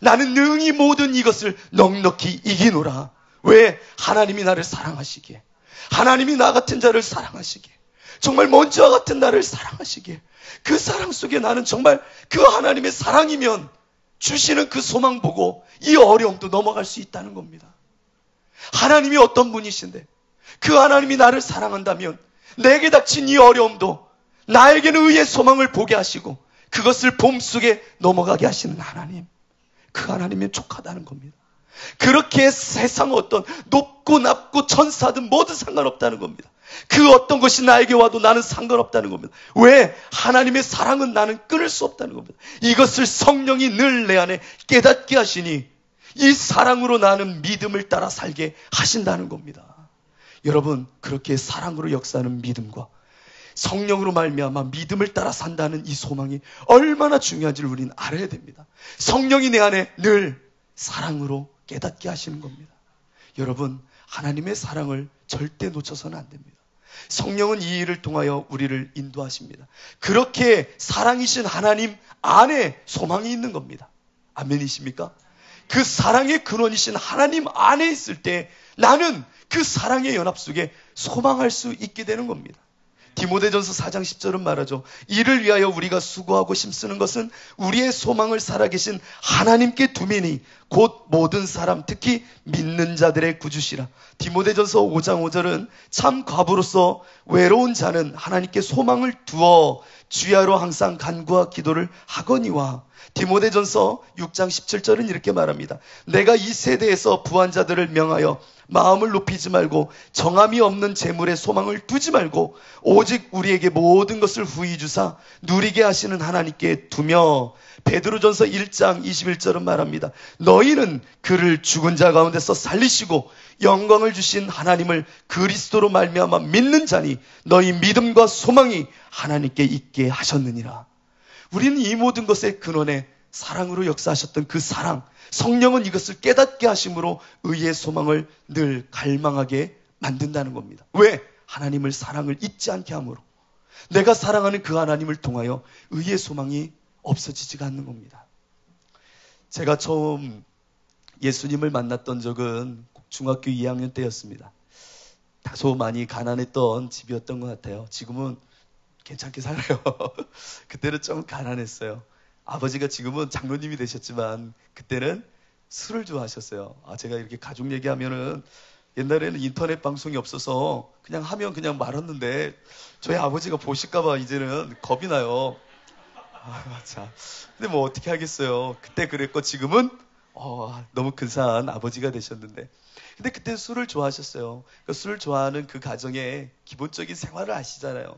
나는 능히 모든 이것을 넉넉히 이기노라. 왜? 하나님이 나를 사랑하시기에, 하나님이 나 같은 자를 사랑하시기에, 정말 먼지와 같은 나를 사랑하시기에, 그 사랑 속에 나는 정말 그 하나님의 사랑이면 주시는 그 소망 보고 이 어려움도 넘어갈 수 있다는 겁니다. 하나님이 어떤 분이신데 그 하나님이 나를 사랑한다면 내게 닥친 이 어려움도 나에게는 의의 소망을 보게 하시고 그것을 봄 속에 넘어가게 하시는 하나님, 그 하나님이 족하다는 겁니다. 그렇게 세상 어떤 높고 낮고 천사든 뭐든 상관없다는 겁니다. 그 어떤 것이 나에게 와도 나는 상관없다는 겁니다. 왜? 하나님의 사랑은 나는 끊을 수 없다는 겁니다. 이것을 성령이 늘 내 안에 깨닫게 하시니 이 사랑으로 나는 믿음을 따라 살게 하신다는 겁니다. 여러분, 그렇게 사랑으로 역사하는 믿음과 성령으로 말미암아 믿음을 따라 산다는 이 소망이 얼마나 중요한지를 우리는 알아야 됩니다. 성령이 내 안에 늘 사랑으로 깨닫게 하시는 겁니다. 여러분, 하나님의 사랑을 절대 놓쳐서는 안 됩니다. 성령은 이 일을 통하여 우리를 인도하십니다. 그렇게 사랑이신 하나님 안에 소망이 있는 겁니다. 아멘이십니까? 그 사랑의 근원이신 하나님 안에 있을 때 나는 그 사랑의 연합 속에 소망할 수 있게 되는 겁니다. 디모데전서 4장 10절은 말하죠. 이를 위하여 우리가 수고하고 힘쓰는 것은 우리의 소망을 살아계신 하나님께 두미니 곧 모든 사람 특히 믿는 자들의 구주시라. 디모데전서 5장 5절은 참 과부로서 외로운 자는 하나님께 소망을 두어 주야로 항상 간구와 기도를 하거니와. 디모데전서 6장 17절은 이렇게 말합니다. 내가 이 세대에서 부한 자들을 명하여 마음을 높이지 말고 정함이 없는 재물에 소망을 두지 말고 오직 우리에게 모든 것을 후히 주사 누리게 하시는 하나님께 두며. 베드로전서 1장 21절은 말합니다. 너희는 그를 죽은 자 가운데서 살리시고 영광을 주신 하나님을 그리스도로 말미암아 믿는 자니 너희 믿음과 소망이 하나님께 있게 하셨느니라. 우리는 이 모든 것의 근원에 사랑으로 역사하셨던 그 사랑, 성령은 이것을 깨닫게 하심으로 의의 소망을 늘 갈망하게 만든다는 겁니다. 왜? 하나님을 사랑을 잊지 않게 함으로 내가 사랑하는 그 하나님을 통하여 의의 소망이 없어지지가 않는 겁니다. 제가 처음 예수님을 만났던 적은 중학교 2학년 때였습니다. 다소 많이 가난했던 집이었던 것 같아요. 지금은 괜찮게 살아요. 그때는 좀 가난했어요. 아버지가 지금은 장로님이 되셨지만 그때는 술을 좋아하셨어요. 제가 이렇게 가족 얘기하면은 옛날에는 인터넷 방송이 없어서 그냥 하면 그냥 말았는데 저희 아버지가 보실까봐 이제는 겁이 나요. 참. 근데 뭐 어떻게 하겠어요. 그때 그랬고 지금은 너무 근사한 아버지가 되셨는데, 근데 그때 술을 좋아하셨어요. 그 술을 좋아하는 그 가정의 기본적인 생활을 아시잖아요.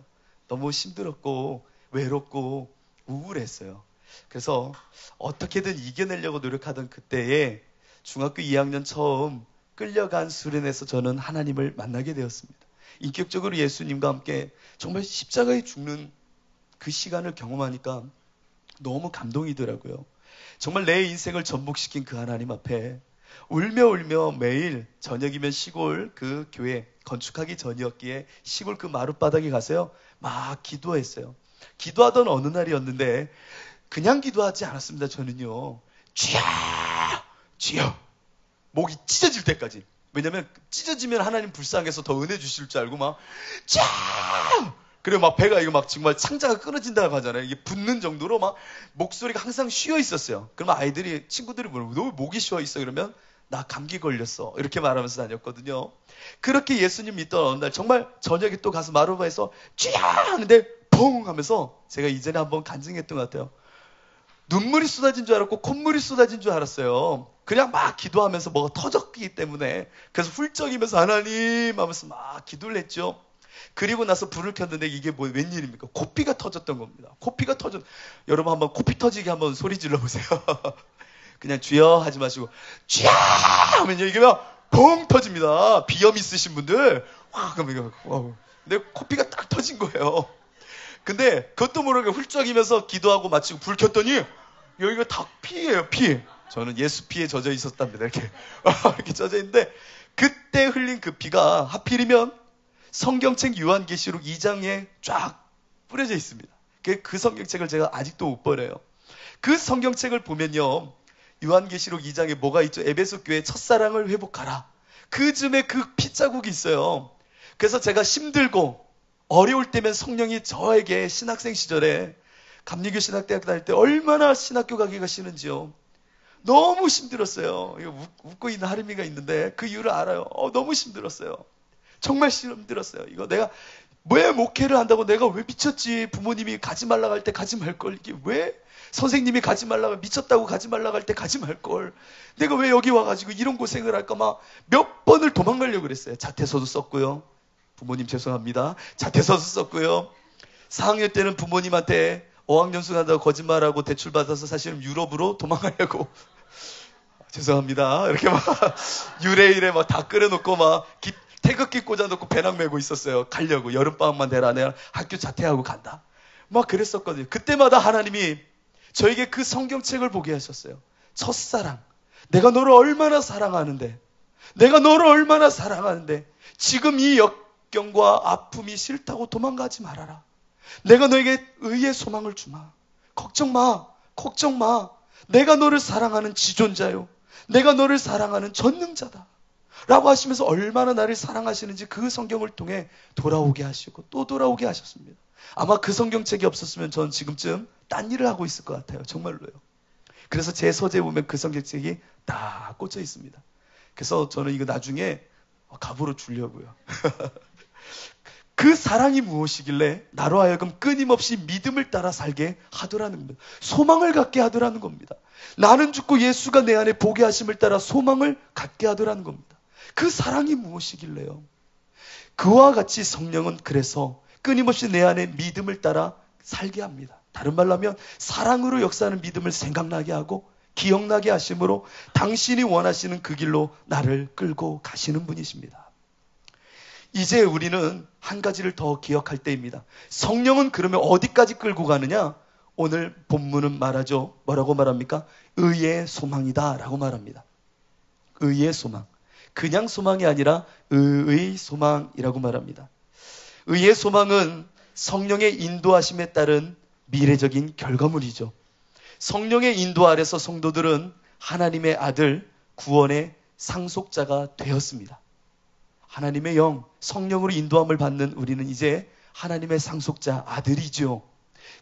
너무 힘들었고 외롭고 우울했어요. 그래서 어떻게든 이겨내려고 노력하던 그때에 중학교 2학년 처음 끌려간 수련회에서 저는 하나님을 만나게 되었습니다. 인격적으로 예수님과 함께 정말 십자가에 죽는 그 시간을 경험하니까 너무 감동이더라고요. 정말 내 인생을 전복시킨 그 하나님 앞에 울며 울며 매일 저녁이면 시골 그 교회 건축하기 전이었기에 시골 그 마룻바닥에 가서요 막 기도했어요. 기도하던 어느 날이었는데 그냥 기도하지 않았습니다. 저는요 주여 주여 목이 찢어질 때까지. 왜냐면 찢어지면 하나님 불쌍해서 더 은혜 주실 줄 알고 막 주여 그리고 막 배가 이거 막 정말 창자가 끊어진다고 하잖아요. 이게 붓는 정도로 막 목소리가 항상 쉬어 있었어요. 그러면 아이들이 친구들이 물어보고 너 왜 목이 쉬어 있어? 그러면 나 감기 걸렸어. 이렇게 말하면서 다녔거든요. 그렇게 예수님 믿던 어느 날 정말 저녁에 또 가서 마루바에서 쥐야 하는데 펑 하면서 제가 이전에 한번 간증했던 것 같아요. 눈물이 쏟아진 줄 알았고 콧물이 쏟아진 줄 알았어요. 그냥 막 기도하면서 뭐가 터졌기 때문에. 그래서 훌쩍이면서 하나님 하면서 막 기도를 했죠. 그리고 나서 불을 켰는데 이게 뭐 웬일입니까? 코피가 터졌던 겁니다. 코피가 터졌. 여러분 한번 코피 터지게 한번 소리 질러보세요. 그냥 주여 하지 마시고 주여 하면요 이게 막 펑 터집니다. 비염 있으신 분들 와 그러면 근데 코피가 딱 터진 거예요. 근데 그것도 모르게 훌쩍이면서 기도하고 마치고 불 켰더니 여기가 다 피예요. 피. 저는 예수 피에 젖어 있었답니다. 이렇게 이렇게 젖어 있는데 그때 흘린 그 피가 하필이면 성경책 요한계시록 2장에 쫙 뿌려져 있습니다. 그 성경책을 제가 아직도 못 버려요. 그 성경책을 보면요. 요한계시록 2장에 뭐가 있죠? 에베소 교회 첫사랑을 회복하라. 그 즈음에 그 핏자국이 있어요. 그래서 제가 힘들고 어려울 때면 성령이 저에게 신학생 시절에 감리교 신학대학 다닐 때 얼마나 신학교 가기가 싫은지요. 너무 힘들었어요. 이거 웃고 있는 하림이가 있는데 그 이유를 알아요. 너무 힘들었어요. 정말 힘들었어요. 이거 내가 왜 목회를 한다고 내가 왜 미쳤지? 부모님이 가지 말라고 할 때 가지 말걸. 이게 왜 선생님이 가지 말라고 미쳤다고 가지 말라고 할 때 가지 말걸. 내가 왜 여기 와가지고 이런 고생을 할까 막 몇 번을 도망가려고 그랬어요. 자퇴서도 썼고요. 부모님 죄송합니다. 자퇴서도 썼고요. 4학년 때는 부모님한테 어학연수 간다고 거짓말하고 대출받아서 사실은 유럽으로 도망가려고 죄송합니다. 이렇게 막 유레일에 막 다 끓여놓고 막 태극기 꽂아놓고 배낭 메고 있었어요. 가려고. 여름방학만 되라. 내가 학교 자퇴하고 간다. 막 그랬었거든요. 그때마다 하나님이 저에게 그 성경책을 보게 하셨어요. 첫사랑. 내가 너를 얼마나 사랑하는데. 내가 너를 얼마나 사랑하는데. 지금 이 역경과 아픔이 싫다고 도망가지 말아라. 내가 너에게 의의 소망을 주마. 걱정 마. 걱정 마. 내가 너를 사랑하는 지존자요. 내가 너를 사랑하는 전능자다. 라고 하시면서 얼마나 나를 사랑하시는지 그 성경을 통해 돌아오게 하시고 또 돌아오게 하셨습니다. 아마 그 성경책이 없었으면 전 지금쯤 딴 일을 하고 있을 것 같아요. 정말로요. 그래서 제 서재에 보면 그 성경책이 다 꽂혀 있습니다. 그래서 저는 이거 나중에 갑으로 주려고요. 그 사랑이 무엇이길래 나로 하여금 끊임없이 믿음을 따라 살게 하더라는 겁니다. 소망을 갖게 하더라는 겁니다. 나는 죽고 예수가 내 안에 보게 하심을 따라 소망을 갖게 하더라는 겁니다. 그 사랑이 무엇이길래요? 그와 같이 성령은 그래서 끊임없이 내 안에 믿음을 따라 살게 합니다. 다른 말로 하면 사랑으로 역사하는 믿음을 생각나게 하고 기억나게 하심으로 당신이 원하시는 그 길로 나를 끌고 가시는 분이십니다. 이제 우리는 한 가지를 더 기억할 때입니다. 성령은 그러면 어디까지 끌고 가느냐? 오늘 본문은 말하죠. 뭐라고 말합니까? 의의 소망이다 라고 말합니다. 의의 소망. 그냥 소망이 아니라 의의 소망이라고 말합니다. 의의 소망은 성령의 인도하심에 따른 미래적인 결과물이죠. 성령의 인도 아래서 성도들은 하나님의 아들, 구원의 상속자가 되었습니다. 하나님의 영, 성령으로 인도함을 받는 우리는 이제 하나님의 상속자 아들이죠.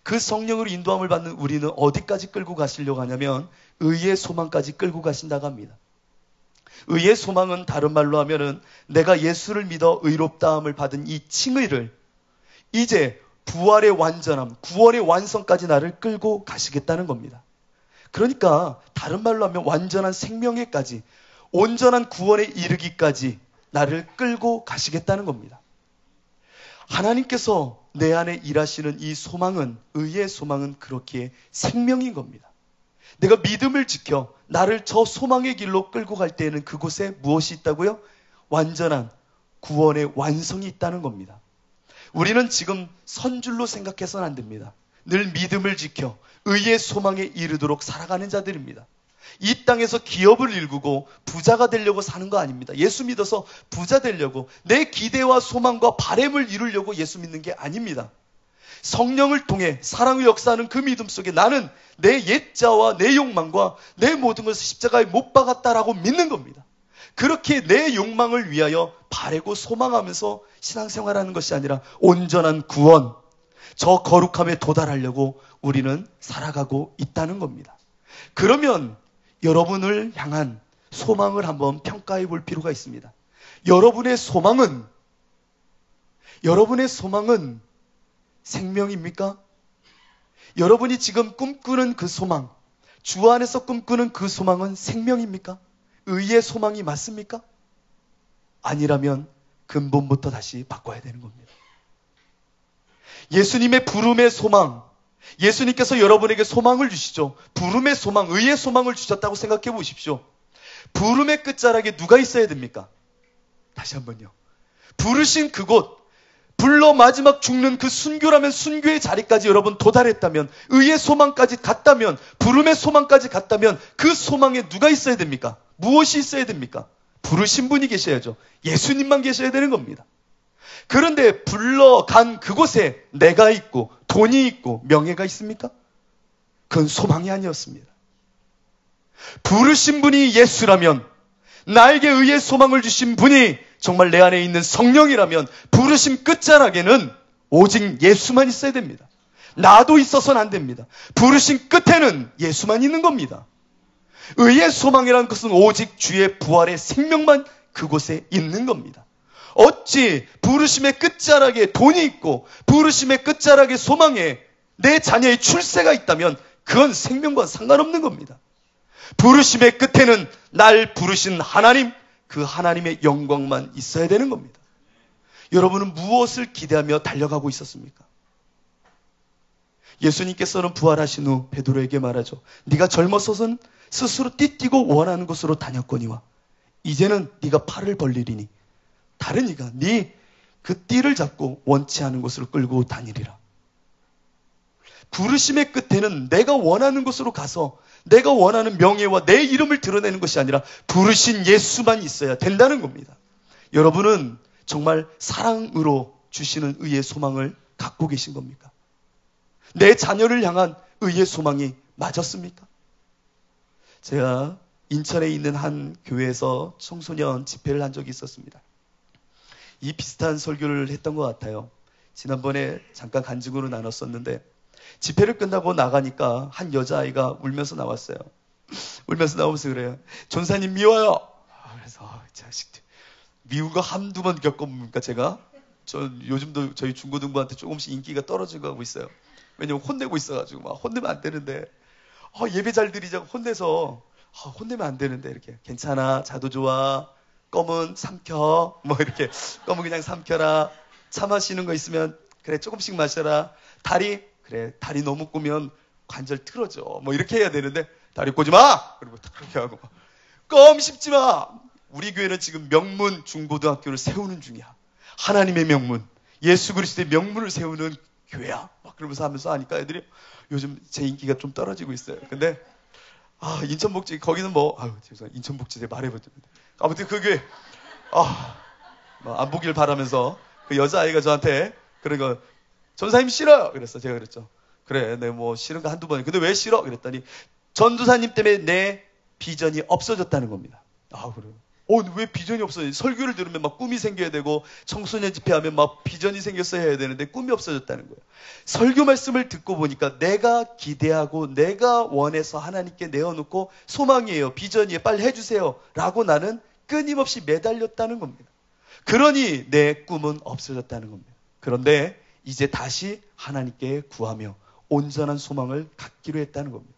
그 성령으로 인도함을 받는 우리는 어디까지 끌고 가시려고 하냐면 의의 소망까지 끌고 가신다고 합니다. 의의 소망은 다른 말로 하면은 내가 예수를 믿어 의롭다함을 받은 이 칭의를 이제 부활의 완전함, 구원의 완성까지 나를 끌고 가시겠다는 겁니다. 그러니까 다른 말로 하면 완전한 생명에까지, 온전한 구원에 이르기까지 나를 끌고 가시겠다는 겁니다. 하나님께서 내 안에 일하시는 이 소망은, 의의 소망은 그렇기에 생명인 겁니다. 내가 믿음을 지켜 나를 저 소망의 길로 끌고 갈 때에는 그곳에 무엇이 있다고요? 완전한 구원의 완성이 있다는 겁니다. 우리는 지금 선줄로 생각해서는 안 됩니다. 늘 믿음을 지켜 의의 소망에 이르도록 살아가는 자들입니다. 이 땅에서 기업을 일구고 부자가 되려고 사는 거 아닙니다. 예수 믿어서 부자 되려고 내 기대와 소망과 바램을 이루려고 예수 믿는 게 아닙니다. 성령을 통해 사랑의 역사하는 그 믿음 속에 나는 내 옛자와 내 욕망과 내 모든 것을 십자가에 못 박았다라고 믿는 겁니다. 그렇게 내 욕망을 위하여 바라고 소망하면서 신앙생활하는 것이 아니라 온전한 구원, 저 거룩함에 도달하려고 우리는 살아가고 있다는 겁니다. 그러면 여러분을 향한 소망을 한번 평가해 볼 필요가 있습니다. 여러분의 소망은 생명입니까? 여러분이 지금 꿈꾸는 그 소망, 주 안에서 꿈꾸는 그 소망은 생명입니까? 의의 소망이 맞습니까? 아니라면 근본부터 다시 바꿔야 되는 겁니다. 예수님의 부름의 소망, 예수님께서 여러분에게 소망을 주시죠. 부름의 소망, 의의 소망을 주셨다고 생각해 보십시오. 부름의 끝자락에 누가 있어야 됩니까? 다시 한번요. 부르신 그곳, 불러 마지막 죽는 그 순교라면 순교의 자리까지 여러분 도달했다면, 의의 소망까지 갔다면, 부름의 소망까지 갔다면 그 소망에 누가 있어야 됩니까? 무엇이 있어야 됩니까? 부르신 분이 계셔야죠. 예수님만 계셔야 되는 겁니다. 그런데 불러간 그곳에 내가 있고 돈이 있고 명예가 있습니까? 그건 소망이 아니었습니다. 부르신 분이 예수라면, 나에게 의의 소망을 주신 분이 정말 내 안에 있는 성령이라면 부르심 끝자락에는 오직 예수만 있어야 됩니다. 나도 있어서는 안 됩니다. 부르심 끝에는 예수만 있는 겁니다. 의의 소망이라는 것은 오직 주의 부활의 생명만 그곳에 있는 겁니다. 어찌 부르심의 끝자락에 돈이 있고 부르심의 끝자락에 소망에 내 자녀의 출세가 있다면 그건 생명과 상관없는 겁니다. 부르심의 끝에는 날 부르신 하나님, 그 하나님의 영광만 있어야 되는 겁니다. 여러분은 무엇을 기대하며 달려가고 있었습니까? 예수님께서는 부활하신 후 베드로에게 말하죠. 네가 젊어서는 스스로 띠뛰고 원하는 곳으로 다녔거니와 이제는 네가 팔을 벌리리니 다른 이가 네 그 띠를 잡고 원치 않은 곳으로 끌고 다니리라. 부르심의 끝에는 내가 원하는 곳으로 가서 내가 원하는 명예와 내 이름을 드러내는 것이 아니라 부르신 예수만 있어야 된다는 겁니다. 여러분은 정말 사랑으로 주시는 의의 소망을 갖고 계신 겁니까? 내 자녀를 향한 의의 소망이 맞았습니까? 제가 인천에 있는 한 교회에서 청소년 집회를 한 적이 있었습니다. 이 비슷한 설교를 했던 것 같아요. 지난번에 잠깐 간증으로 나눴었는데 집회를 끝나고 나가니까 한 여자아이가 울면서 나왔어요. 울면서 나오면서 그래요. 전사님 미워요. 그래서 자식들 미운 거 한두 번 겪어보니까 제가 요즘도 저희 중고등부한테 조금씩 인기가 떨어지고 있어요. 왜냐면 혼내고 있어가지고 막 혼내면 안 되는데 예배 잘 드리자고 혼내서 혼내면 안 되는데 이렇게 괜찮아 자도 좋아 껌은 삼켜 뭐 이렇게 껌은 그냥 삼켜라 차 마시는 거 있으면 그래 조금씩 마셔라 다리 그래 다리 너무 꼬면 관절 틀어져 뭐 이렇게 해야 되는데 다리 꼬지 마 그리고 그렇게 하고 껌 씹지 마. 우리 교회는 지금 명문 중고등학교를 세우는 중이야. 하나님의 명문 예수 그리스도의 명문을 세우는 교회야. 막 그러면서 하면서 하니까 애들이 요즘 제 인기가 좀 떨어지고 있어요. 근데 인천복지 거기는 죄송해요. 인천복지대 말해보죠. 아무튼 그 교회 안 보길 바라면서 그 여자아이가 저한테 그런 거 전사님 싫어요. 그랬어. 제가 그랬죠. 그래, 내 싫은 거 한두 번. 근데 왜 싫어? 그랬더니 전도사님 때문에 내 비전이 없어졌다는 겁니다. 그래요. 왜 비전이 없어요? 설교를 들으면 막 꿈이 생겨야 되고 청소년 집회하면 막 비전이 생겼어야 해야 되는데 꿈이 없어졌다는 거예요. 설교 말씀을 듣고 보니까 내가 기대하고 내가 원해서 하나님께 내어놓고 소망이에요. 비전이에요. 빨리 해주세요. 라고 나는 끊임없이 매달렸다는 겁니다. 그러니 내 꿈은 없어졌다는 겁니다. 그런데 이제 다시 하나님께 구하며 온전한 소망을 갖기로 했다는 겁니다.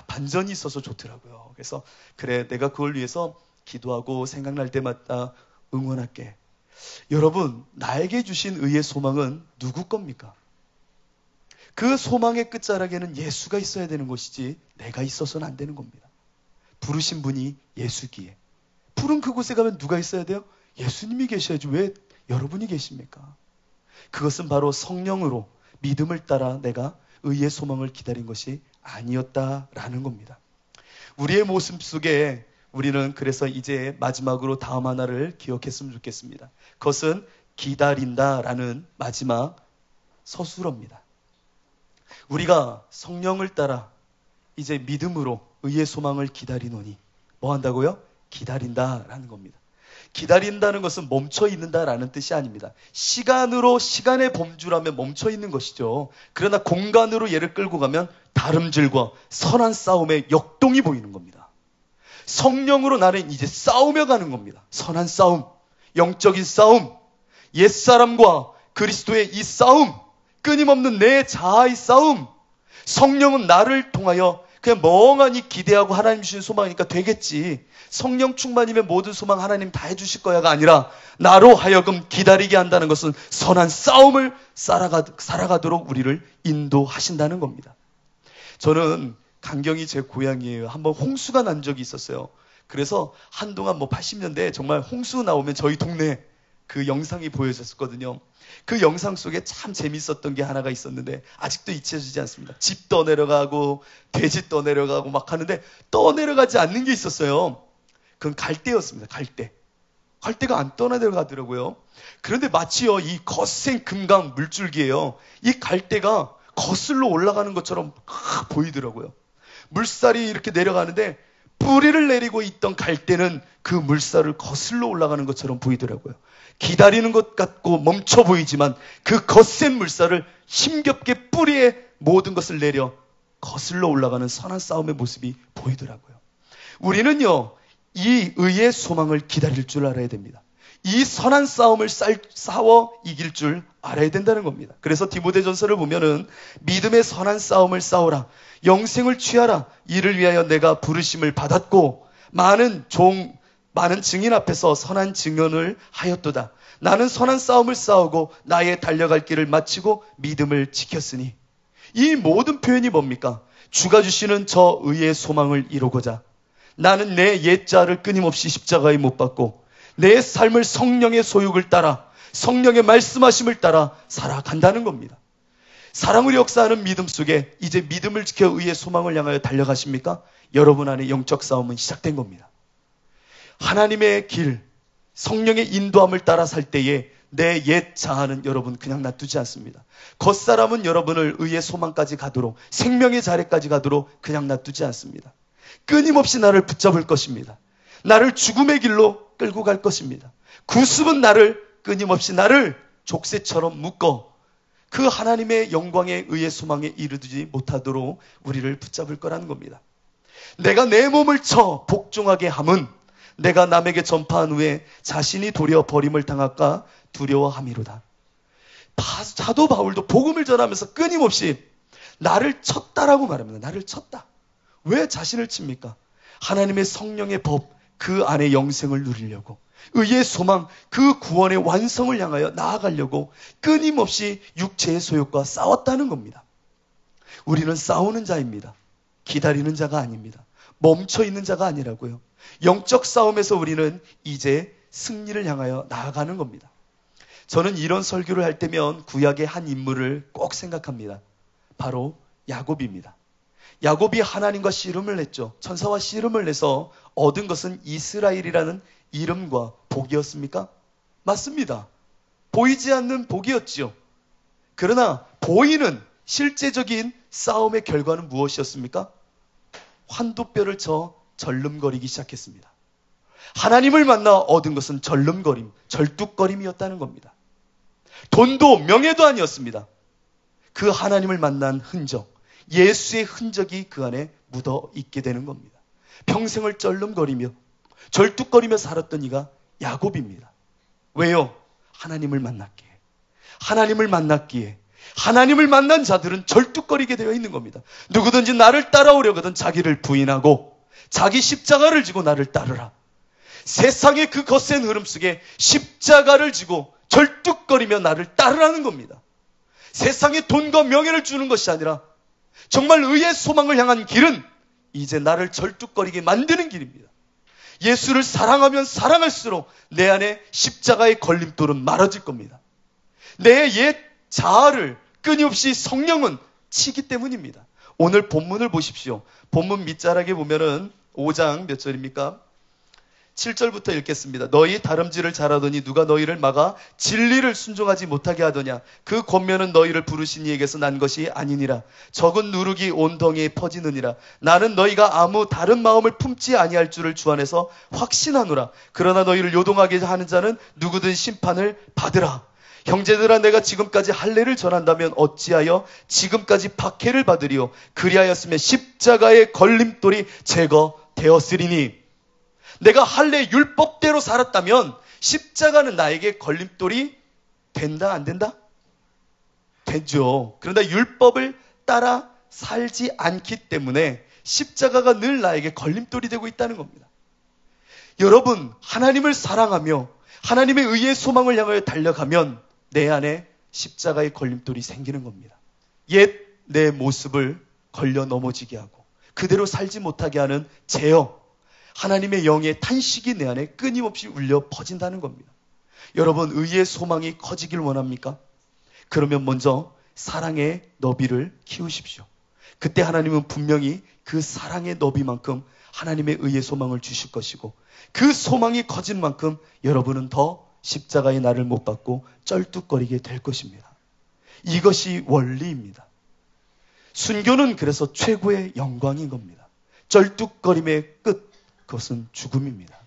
반전이 있어서 좋더라고요. 그래서 그래 내가 그걸 위해서 기도하고 생각날 때마다 응원할게. 여러분 나에게 주신 의의 소망은 누구 겁니까? 그 소망의 끝자락에는 예수가 있어야 되는 것이지 내가 있어서는 안 되는 겁니다. 부르신 분이 예수기에 부른 그곳에 가면 누가 있어야 돼요? 예수님이 계셔야지 왜 여러분이 계십니까? 그것은 바로 성령으로 믿음을 따라 내가 의의 소망을 기다린 것이 아니었다라는 겁니다. 우리의 모습 속에 우리는 그래서 이제 마지막으로 다음 하나를 기억했으면 좋겠습니다. 그것은 기다린다라는 마지막 서술어입니다. 우리가 성령을 따라 이제 믿음으로 의의 소망을 기다리노니 뭐 한다고요? 기다린다라는 겁니다. 기다린다는 것은 멈춰 있는다라는 뜻이 아닙니다. 시간으로 시간의 범주라면 멈춰 있는 것이죠. 그러나 공간으로 얘를 끌고 가면 다름질과 선한 싸움의 역동이 보이는 겁니다. 성령으로 나는 이제 싸우며 가는 겁니다. 선한 싸움, 영적인 싸움, 옛사람과 그리스도의 이 싸움, 끊임없는 내 자아의 싸움. 성령은 나를 통하여 그냥 멍하니 기대하고 하나님 주신 소망이니까 되겠지. 성령 충만이면 모든 소망 하나님 다 해주실 거야가 아니라 나로 하여금 기다리게 한다는 것은 선한 싸움을 살아가도록 우리를 인도하신다는 겁니다. 저는 강경이 제 고향이에요. 한번 홍수가 난 적이 있었어요. 그래서 한동안 80년대에 정말 홍수 나오면 저희 동네에 그 영상이 보여졌었거든요. 그 영상 속에 참 재밌었던 게 하나가 있었는데 아직도 잊혀지지 않습니다. 집 떠내려가고 돼지 떠내려가고 막 하는데 떠내려가지 않는 게 있었어요. 그건 갈대였습니다. 갈대가 안 떠내려가더라고요. 그런데 마치요 이 거센 금강 물줄기예요. 이 갈대가 거슬러 올라가는 것처럼 보이더라고요. 물살이 이렇게 내려가는데 뿌리를 내리고 있던 갈대는 그 물살을 거슬러 올라가는 것처럼 보이더라고요. 기다리는 것 같고 멈춰 보이지만 그 거센 물살을 힘겹게 뿌리에 모든 것을 내려 거슬러 올라가는 선한 싸움의 모습이 보이더라고요. 우리는요, 이 의의 소망을 기다릴 줄 알아야 됩니다. 이 선한 싸움을 싸워 이길 줄 알아야 된다는 겁니다. 그래서 디모데전서를 보면은 믿음의 선한 싸움을 싸우라. 영생을 취하라. 이를 위하여 내가 부르심을 받았고 많은 증인 앞에서 선한 증언을 하였도다. 나는 선한 싸움을 싸우고 나의 달려갈 길을 마치고 믿음을 지켰으니. 이 모든 표현이 뭡니까? 주가 주시는 저 의의 소망을 이루고자 나는 내 옛자를 끊임없이 십자가에 못 박고 내 삶을 성령의 소욕을 따라 성령의 말씀하심을 따라 살아간다는 겁니다. 사랑으로 역사하는 믿음 속에 이제 믿음을 지켜 의의 소망을 향하여 달려가십니까? 여러분 안에 영적 싸움은 시작된 겁니다. 하나님의 길, 성령의 인도함을 따라 살 때에 내 옛 자아는 여러분 그냥 놔두지 않습니다. 겉사람은 여러분을 의의 소망까지 가도록 생명의 자리까지 가도록 그냥 놔두지 않습니다. 끊임없이 나를 붙잡을 것입니다. 나를 죽음의 길로 끌고 갈 것입니다. 구습은 끊임없이 나를 족쇄처럼 묶어 그 하나님의 영광의 의의 소망에 이르지 못하도록 우리를 붙잡을 거라는 겁니다. 내가 내 몸을 쳐 복종하게 함은 내가 남에게 전파한 후에 자신이 도리어 버림을 당할까 두려워함이로다. 사도 바울도 복음을 전하면서 끊임없이 나를 쳤다라고 말합니다. 나를 쳤다. 왜 자신을 칩니까? 하나님의 성령의 법, 그 안에 영생을 누리려고 의의 소망, 그 구원의 완성을 향하여 나아가려고 끊임없이 육체의 소욕과 싸웠다는 겁니다. 우리는 싸우는 자입니다. 기다리는 자가 아닙니다. 멈춰 있는 자가 아니라고요. 영적 싸움에서 우리는 이제 승리를 향하여 나아가는 겁니다. 저는 이런 설교를 할 때면 구약의 한 인물을 꼭 생각합니다. 바로 야곱입니다. 야곱이 하나님과 씨름을 냈죠. 천사와 씨름을 내서 얻은 것은 이스라엘이라는 이름과 복이었습니까? 맞습니다. 보이지 않는 복이었지요. 그러나 보이는 실제적인 싸움의 결과는 무엇이었습니까? 환도뼈를 쳐 절름거리기 시작했습니다. 하나님을 만나 얻은 것은 절름거림, 절뚝거림이었다는 겁니다. 돈도 명예도 아니었습니다. 그 하나님을 만난 흔적, 예수의 흔적이 그 안에 묻어 있게 되는 겁니다. 평생을 절름거리며 절뚝거리며 살았던 이가 야곱입니다. 왜요? 하나님을 만났기에. 하나님을 만났기에. 하나님을 만난 자들은 절뚝거리게 되어 있는 겁니다. 누구든지 나를 따라오려거든 자기를 부인하고 자기 십자가를 지고 나를 따르라. 세상의 그 거센 흐름 속에 십자가를 지고 절뚝거리며 나를 따르라는 겁니다. 세상의 돈과 명예를 주는 것이 아니라 정말 의의 소망을 향한 길은 이제 나를 절뚝거리게 만드는 길입니다. 예수를 사랑하면 사랑할수록 내 안에 십자가의 걸림돌은 많아질 겁니다. 내 옛 자아를 끊임없이 성령은 치기 때문입니다. 오늘 본문을 보십시오. 본문 밑자락에 보면은 5장 몇 절입니까? 7절부터 읽겠습니다. 너희 다름질을 잘하더니 누가 너희를 막아 진리를 순종하지 못하게 하더냐. 그 권면은 너희를 부르신 이에게서 난 것이 아니니라. 적은 누룩이 온 덩이에 퍼지느니라. 나는 너희가 아무 다른 마음을 품지 아니할 줄을 주 안에서 확신하노라. 그러나 너희를 요동하게 하는 자는 누구든 심판을 받으라. 형제들아, 내가 지금까지 할례를 전한다면 어찌하여 지금까지 박해를 받으리요. 그리하였으면 십자가의 걸림돌이 제거되었으리니. 내가 할례 율법대로 살았다면 십자가는 나에게 걸림돌이 된다, 안 된다? 되죠. 그런데 율법을 따라 살지 않기 때문에 십자가가 늘 나에게 걸림돌이 되고 있다는 겁니다. 여러분, 하나님을 사랑하며 하나님의 의의 소망을 향하여 달려가면 내 안에 십자가의 걸림돌이 생기는 겁니다. 옛 내 모습을 걸려 넘어지게 하고 그대로 살지 못하게 하는 제어, 하나님의 영의 탄식이 내 안에 끊임없이 울려 퍼진다는 겁니다. 여러분, 의의 소망이 커지길 원합니까? 그러면 먼저 사랑의 너비를 키우십시오. 그때 하나님은 분명히 그 사랑의 너비만큼 하나님의 의의 소망을 주실 것이고, 그 소망이 커진 만큼 여러분은 더 십자가의 날을 못 받고 쩔뚝거리게 될 것입니다. 이것이 원리입니다. 순교는 그래서 최고의 영광인 겁니다. 쩔뚝거림의 끝, 그것은 죽음입니다.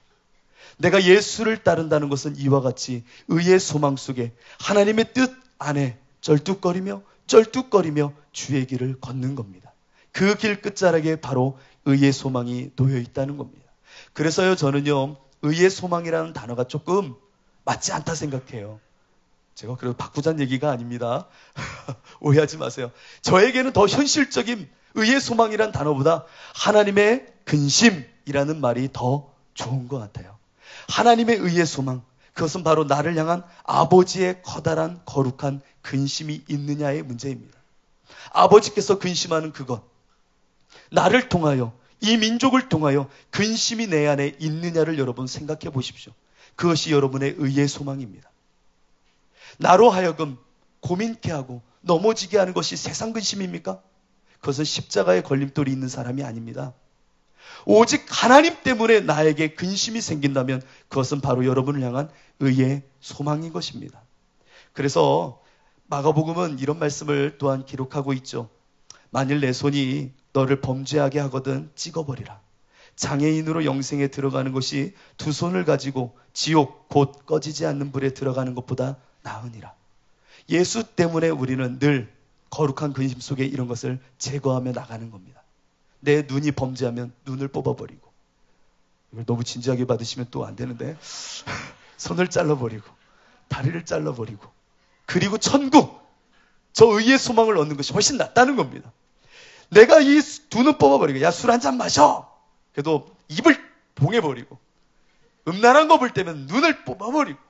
내가 예수를 따른다는 것은 이와 같이 의의 소망 속에 하나님의 뜻 안에 쩔뚝거리며 주의 길을 걷는 겁니다. 그 길 끝자락에 바로 의의 소망이 놓여 있다는 겁니다. 그래서요, 저는요, 의의 소망이라는 단어가 조금 맞지 않다 생각해요. 제가 그래도 바꾸자는 얘기가 아닙니다. 오해하지 마세요. 저에게는 더 현실적인 의의 소망이라는 단어보다 하나님의 근심이라는 말이 더 좋은 것 같아요. 하나님의 의의 소망, 그것은 바로 나를 향한 아버지의 커다란 거룩한 근심이 있느냐의 문제입니다. 아버지께서 근심하는 그것, 나를 통하여, 이 민족을 통하여 근심이 내 안에 있느냐를 여러분 생각해 보십시오. 그것이 여러분의 의의 소망입니다. 나로 하여금 고민케 하고 넘어지게 하는 것이 세상 근심입니까? 그것은 십자가의 걸림돌이 있는 사람이 아닙니다. 오직 하나님 때문에 나에게 근심이 생긴다면 그것은 바로 여러분을 향한 의의 소망인 것입니다. 그래서 마가복음은 이런 말씀을 또한 기록하고 있죠. 만일 내 손이 너를 범죄하게 하거든 찍어버리라. 장애인으로 영생에 들어가는 것이 두 손을 가지고 지옥 곧 꺼지지 않는 불에 들어가는 것보다 나으니라. 예수 때문에 우리는 늘 거룩한 근심 속에 이런 것을 제거하며 나가는 겁니다. 내 눈이 범죄하면 눈을 뽑아버리고, 이걸 너무 진지하게 받으시면 또 안 되는데, 손을 잘라버리고 다리를 잘라버리고, 그리고 천국, 저 의의 소망을 얻는 것이 훨씬 낫다는 겁니다. 내가 이 두 눈 뽑아버리고, 야, 술 한잔 마셔, 그래도 입을 봉해버리고, 음란한 거 볼 때면 눈을 뽑아버리고,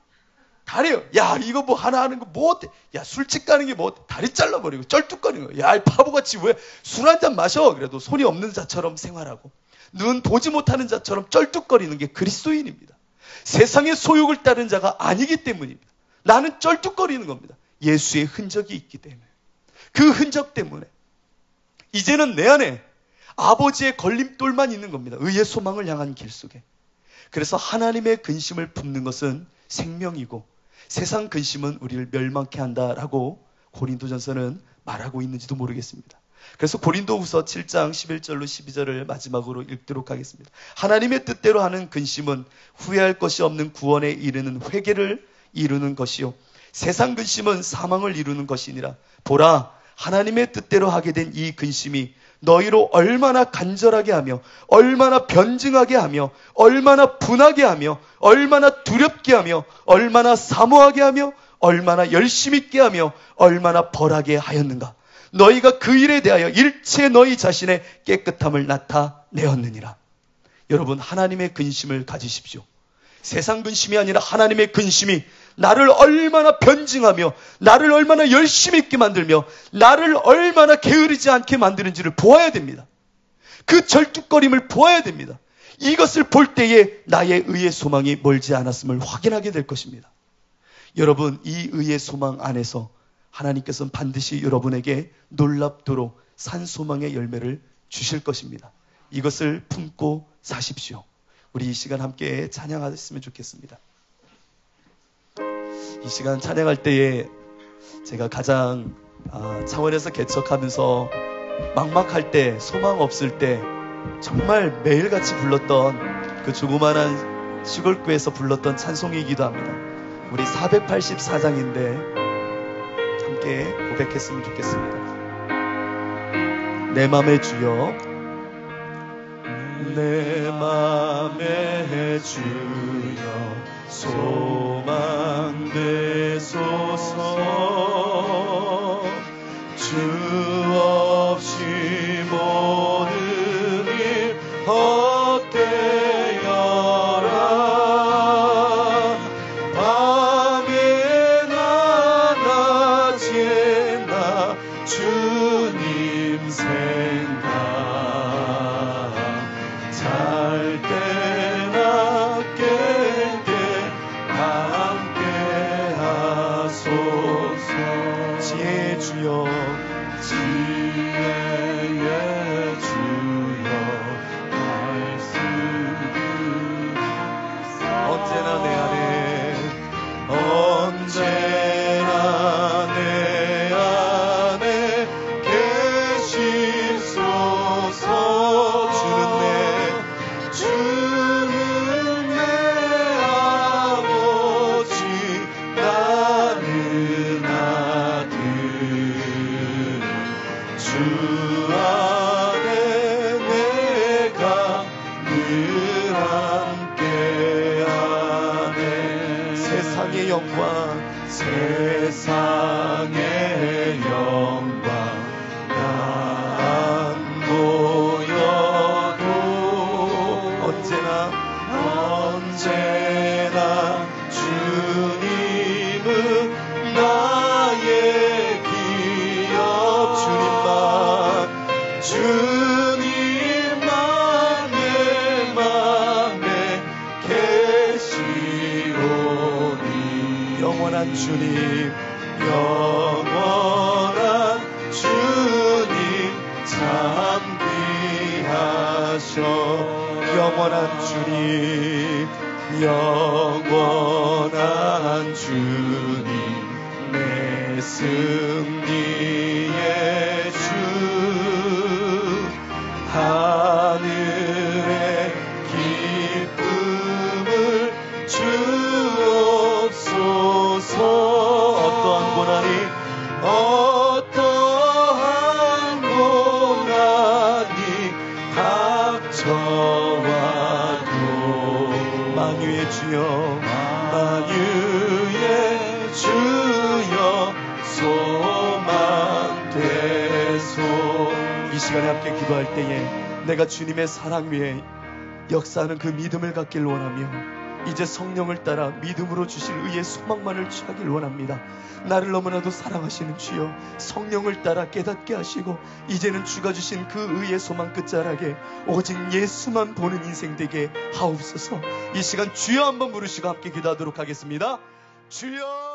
다리요, 야, 이거 뭐 하나 하는 거 뭐 어때? 야, 술집 가는 게 뭐 어때? 다리 잘라버리고 쩔뚝거리는 거. 야, 이 바보같이 왜 술 한잔 마셔? 그래도 손이 없는 자처럼 생활하고, 눈 보지 못하는 자처럼 쩔뚝거리는 게 그리스도인입니다. 세상의 소욕을 따른 자가 아니기 때문입니다. 나는 쩔뚝거리는 겁니다. 예수의 흔적이 있기 때문에. 그 흔적 때문에 이제는 내 안에 아버지의 걸림돌만 있는 겁니다. 의의 소망을 향한 길 속에. 그래서 하나님의 근심을 품는 것은 생명이고, 세상 근심은 우리를 멸망케 한다라고 고린도전서는 말하고 있는지도 모르겠습니다. 그래서 고린도후서 7장 11절로 12절을 마지막으로 읽도록 하겠습니다. 하나님의 뜻대로 하는 근심은 후회할 것이 없는 구원에 이르는 회개를 이루는 것이요, 세상 근심은 사망을 이루는 것이니라. 보라, 하나님의 뜻대로 하게 된 이 근심이 너희로 얼마나 간절하게 하며, 얼마나 변증하게 하며, 얼마나 분하게 하며, 얼마나 두렵게 하며, 얼마나 사모하게 하며, 얼마나 열심 있게 하며, 얼마나 벌하게 하였는가. 너희가 그 일에 대하여 일체 너희 자신의 깨끗함을 나타내었느니라. 여러분, 하나님의 근심을 가지십시오. 세상 근심이 아니라 하나님의 근심이 나를 얼마나 변증하며, 나를 얼마나 열심히 있게 만들며, 나를 얼마나 게으르지 않게 만드는지를 보아야 됩니다. 그 절뚝거림을 보아야 됩니다. 이것을 볼 때에 나의 의의 소망이 멀지 않았음을 확인하게 될 것입니다. 여러분, 이 의의 소망 안에서 하나님께서는 반드시 여러분에게 놀랍도록 산소망의 열매를 주실 것입니다. 이것을 품고 사십시오. 우리 이 시간 함께 찬양하셨으면 좋겠습니다. 이 시간 찬양할 때에 제가 가장 차원에서 개척하면서 막막할 때, 소망 없을 때 정말 매일같이 불렀던 그 조그만한 시골교회에서 불렀던 찬송이기도 합니다. 우리 484장인데 함께 고백했으면 좋겠습니다. 내 맘의 주여, 내 맘의 주여, 소망 되소서. 주 없이 모든 일 헛되어라. 밤에나 낮에나 주님 생각, 잘 때나 깰 때 함께 하소서. 지혜의 주여, 지혜의 주여, 언제나 내 안에, 언제나 내 안에 계시소서. 주는 내 아버지, 나는 아들. 주 안에 내가 늘 함께하네. 세상의 영광, 세상의 영광 난 보여도 언제나 주님은 나의 기업. 주님만 내 맘에 계시오니. 영원한 주님, 영원한 주님 참 귀하셔. 영원한 주님, 영원한 주님, 내 승리의 주. 하늘의 기쁨을 주옵소서. 어떠한 고난이 닥쳐와도 만유의 주여, 만유의 주여, 소망 되소. 이 시간에 함께 기도할 때에 내가 주님의 사랑 위에 역사하는 그 믿음을 갖길 원하며, 이제 성령을 따라 믿음으로 주실 의의 소망만을 취하길 원합니다. 나를 너무나도 사랑하시는 주여, 성령을 따라 깨닫게 하시고 이제는 주가 주신 그 의의 소망 끝자락에 오직 예수만 보는 인생 되게 하옵소서. 이 시간 주여 한번 부르시고 함께 기도하도록 하겠습니다. 주여.